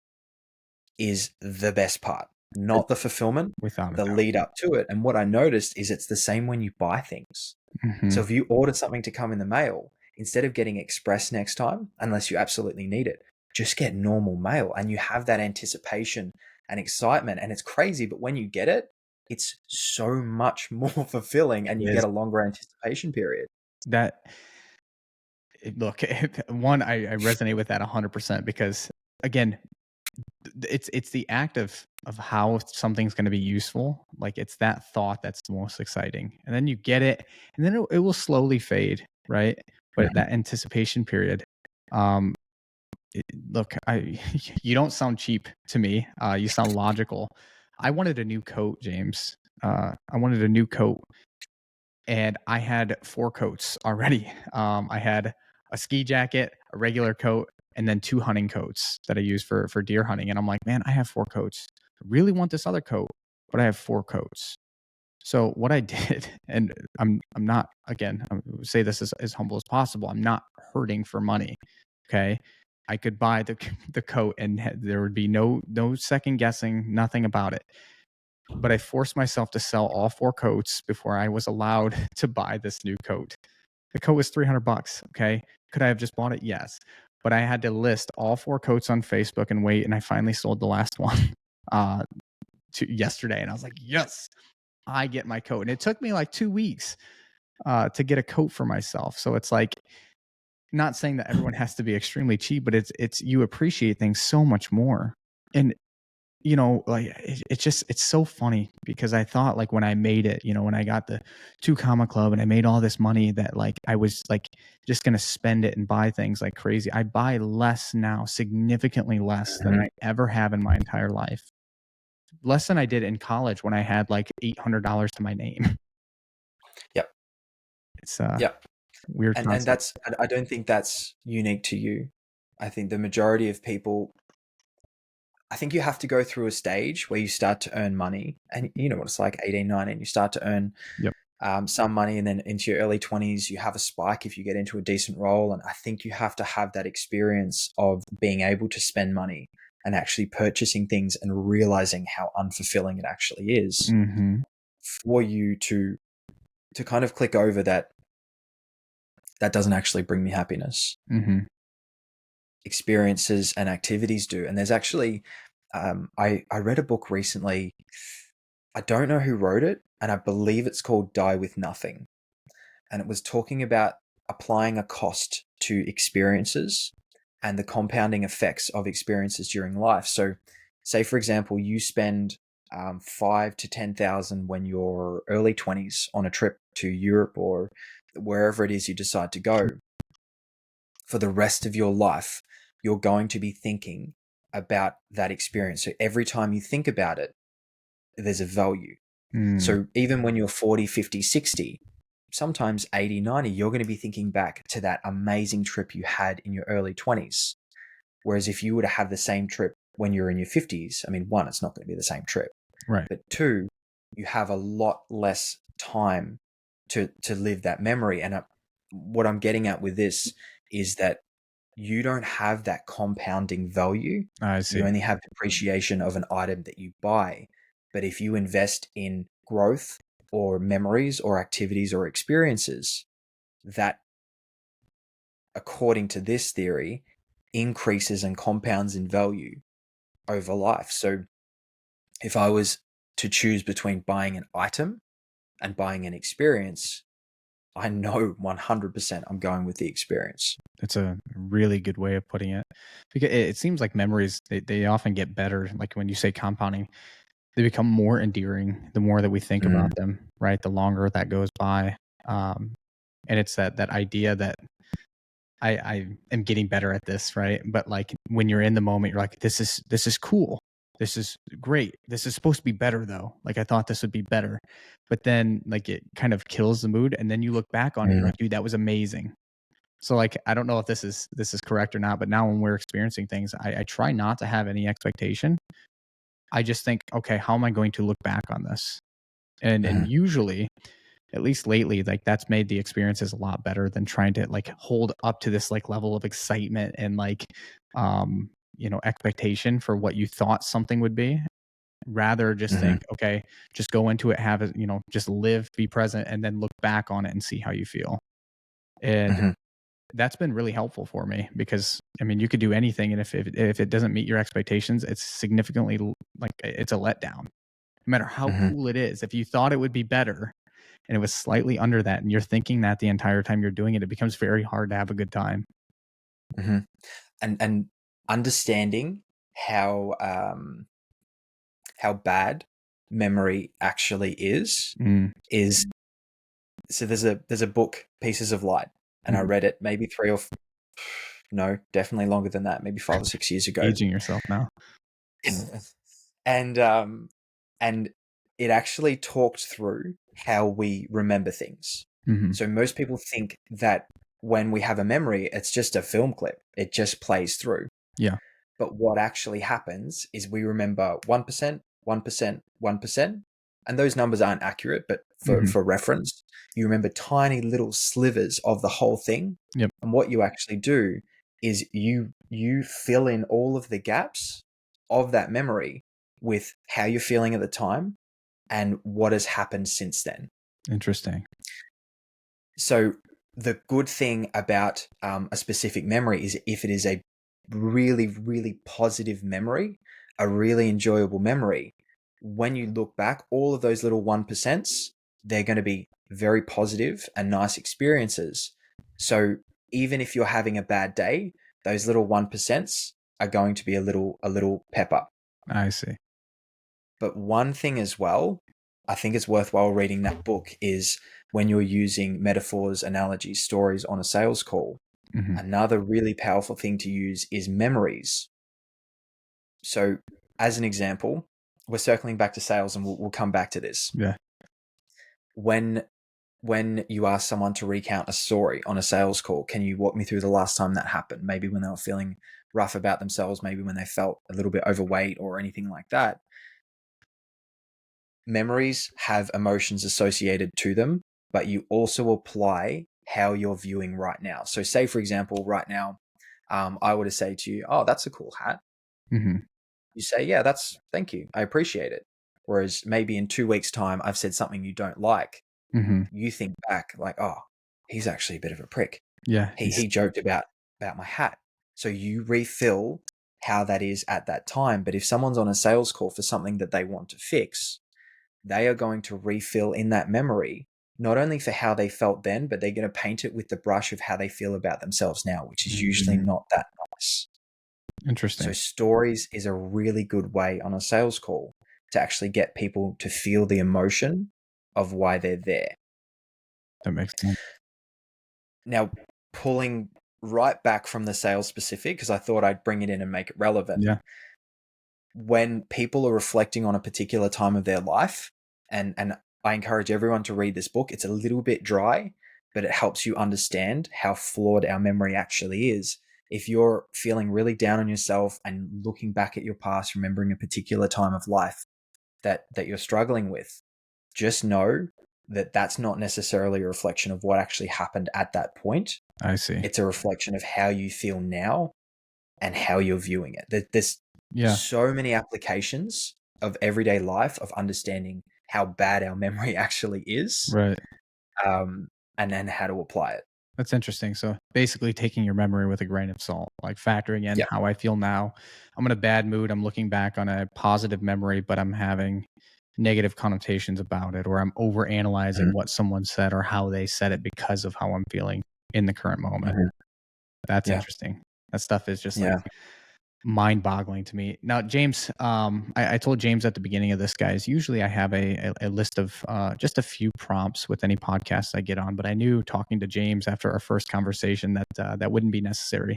the best part. not the fulfillment, Without a the doubt. lead up to it. And what I noticed is it's the same when you buy things. So Mhm. if you order something to come in the mail, instead of getting express next time, unless you absolutely need it, just get normal mail and you have that anticipation and excitement. And it's crazy, but when you get it, it's so much more fulfilling and you It get is a longer anticipation period. that look, one, I resonate with that 100% because again, it's the act of how something's going to be useful. Like it's that thought that's the most exciting, and then you get it, and then it will slowly fade, right? But Mhm. that anticipation period, um, look, I you don't sound cheap to me. You sound logical. I wanted a new coat, James. I wanted a new coat, and I had 4 coats already. I had a ski jacket, a regular coat, and then 2 hunting coats that I use for deer hunting. And I'm like, man, I have 4 coats. I really want this other coat, but I have 4 coats. So what I did, and I'm not again, I would say this as humble as possible. I'm not hurting for money. Okay. I could buy the the coat and there would be no second guessing, nothing about it, but I forced myself to sell all 4 coats before I was allowed to buy this new coat. The coat was 300 bucks, okay? Could I have just bought it? Yes. But I had to list all 4 coats on Facebook and wait, and I finally sold the last one uh to yesterday, and I was like, "Yes, I get my coat." And it took me like 2 weeks to get a coat for myself. So it's like not saying that everyone has to be extremely cheap, but it's you appreciate things so much more. And like it's just it's so funny because I thought like when I made it, when I got the 2 comma club and I made all this money that like I was like just gonna spend it and buy things like crazy. I buy less now, significantly less than Mhm. I ever have in my entire life. Less than I did in college when I had like $800 to my name. Yep. It's a Yep. weird And concept. that's I don't think that's unique to you. I think the majority of people, I think you have to go through a stage where you start to earn money, and you know what it's like, 18, 19, you start to earn Yep. some money, and then into your early 20s, you have a spike if you get into a decent role. And I think you have to have that experience of being able to spend money and actually purchasing things and realizing how unfulfilling it actually is Mhm. for you to kind of click over that that doesn't actually bring me happiness. Mhm. Experiences and activities do. And there's actually, I read a book recently. I don't know who wrote it, and I believe it's called Die with Nothing. And it was talking about applying a cost to experiences and the compounding effects of experiences during life. So, say for example, you spend 5 to 10,000 when you're early 20s on a trip to Europe or wherever it is you decide to go. For the rest of your life, you're going to be thinking about that experience. So every time you think about it, there's a value. Mm. So even when you're 40, 50, 60, sometimes 80, 90, you're going to be thinking back to that amazing trip you had in your early 20s. Whereas if you were to have the same trip when you're in your 50s, I mean, one, it's not going to be the same trip. Right. But two, you have a lot less time to live that memory. And what I'm getting at with this is that you don't have that compounding value. I You see. only have depreciation of an item that you buy. But if you invest in growth or memories or activities or experiences, that, according to this theory, increases and compounds in value over life. So if I was to choose between buying an item and buying an experience, I know 100% I'm going with the experience. It's a really good way of putting it. Because it seems like memories they often get better. Like when you say compounding, they become more endearing the more that we think Mm, about them, right? The longer that goes by. Um, and it's that idea that I am getting better at this, right? But like when you're in the moment, you're like, this is cool. This is great. This is supposed to be better though. Like I thought this would be better. But then like it kind of kills the mood. And then you look back on it, you're mm, like, dude, that was amazing. So like I don't know if this is correct or not, but now when we're experiencing things, I try not to have any expectation. I just think, okay, how am I going to look back on this? And mhm. usually, at least lately, like that's made the experiences a lot better than trying to like hold up to this like level of excitement and like expectation for what you thought something would be. rather just Mm-hmm. think, okay, just go into it, have it, just live, be present, and then look back on it and see how you feel. And Mm-hmm. that's been really helpful for me because I mean, you could do anything, and if it doesn't meet your expectations, it's significantly like it's a letdown. No matter how Mm-hmm. cool it is, if you thought it would be better and it was slightly under that, and you're thinking that the entire time you're doing it, it becomes very hard to have a good time. Mm-hmm. And understanding how bad memory actually Mm, is so there's a book, Pieces of Light, and I mhm. read it maybe no, definitely longer than that, maybe 5 or 6 years ago. Aging yourself now. and and it actually talked through how we remember things. Hmm. So most people think that when we have a memory, it's just a film clip. It just plays through. Yeah. But what actually happens is we remember 1%, 1%, 1%, and those numbers aren't accurate, but Hmm. for reference, you remember tiny little slivers of the whole thing. Yep. And what you actually do is you fill in all of the gaps of that memory with how you're feeling at the time and what has happened since then. Interesting. So the good thing about a specific memory is if it is a really, really positive memory, a really enjoyable memory, when you look back, all of those little 1%, they're going to be very positive and nice experiences. So even if you're having a bad day, those little 1% are going to be a little pep up. I see. But one thing as well, I think it's worthwhile reading that book is when you're using metaphors, analogies, stories on a sales call. Hmm. Another really powerful thing to use is memories. So, as an example, we're circling back to sales, and we'll come back to this. Yeah. When you ask someone to recount a story on a sales call, can you walk me through the last time that happened? Maybe when they were feeling rough about themselves, maybe when they felt a little bit overweight or anything like that. Memories have emotions associated to them, but you also apply how you're viewing right now. So, say for example, right now, I were to say to you, "Oh, that's a cool hat." Hmm. You say, "Yeah, thank you, I appreciate it." Whereas maybe in 2 weeks' time, I've said something you don't like. Hmm. You think back like, "Oh, he's actually a bit of a prick. Yeah. He joked about my hat." So you refill how that is at that time. But if someone's on a sales call for something that they want to fix, they are going to refill in that memory, not only for how they felt then, but they're going to paint it with the brush of how they feel about themselves now, which is usually Mhm. not that nice. So Interesting. stories is a really good way on a sales call to actually get people to feel the emotion of why they're there. That makes sense. Now, pulling right back from the sales specific, because I thought I'd bring it in and make it relevant. Yeah. When people are reflecting on a particular time of their life, and I encourage everyone to read this book. It's a little bit dry, but it helps you understand how flawed our memory actually is. If you're feeling really down on yourself and looking back at your past, remembering a particular time of life that you're struggling with, just know that that's not necessarily a reflection of what actually happened at that point. I see. It's a reflection of how you feel now and how you're viewing it. There's Yeah. so many applications of everyday life of understanding how bad our memory actually is, Right. and then how to apply it. That's interesting. So basically taking your memory with a grain of salt, like factoring in Yeah. how I feel now. I'm in a bad mood. I'm looking back on a positive memory, but I'm having negative connotations about it, or I'm over analyzing Mhm. what someone said or how they said it because of how I'm feeling in the current moment. Mhm. That's Yeah. interesting. That stuff is just like Yeah. mind-boggling to me. Now, James, I told James at the beginning of this, guys, usually I have a list of just a few prompts with any podcast I get on, but I knew talking to James after our first conversation that that wouldn't be necessary.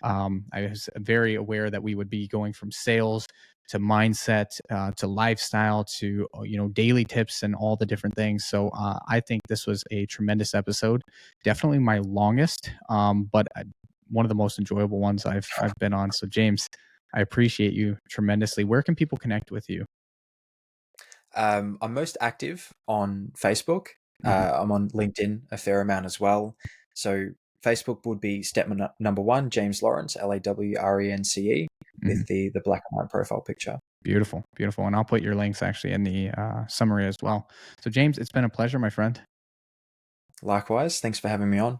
I was very aware that we would be going from sales to mindset to lifestyle to daily tips and all the different things. So I think this was a tremendous episode. Definitely my longest, but one of the most enjoyable ones I've been on. So James, I appreciate you tremendously. Where can people connect with you? I'm most active on Facebook. Mhm. I'm on LinkedIn a fair amount as well. So Facebook would be step number one, James Lawrence, Lawrence, Mhm. with the black and white profile picture. Beautiful, beautiful. And I'll put your links actually in the summary as well. So, James, it's been a pleasure, my friend. Likewise, thanks for having me on.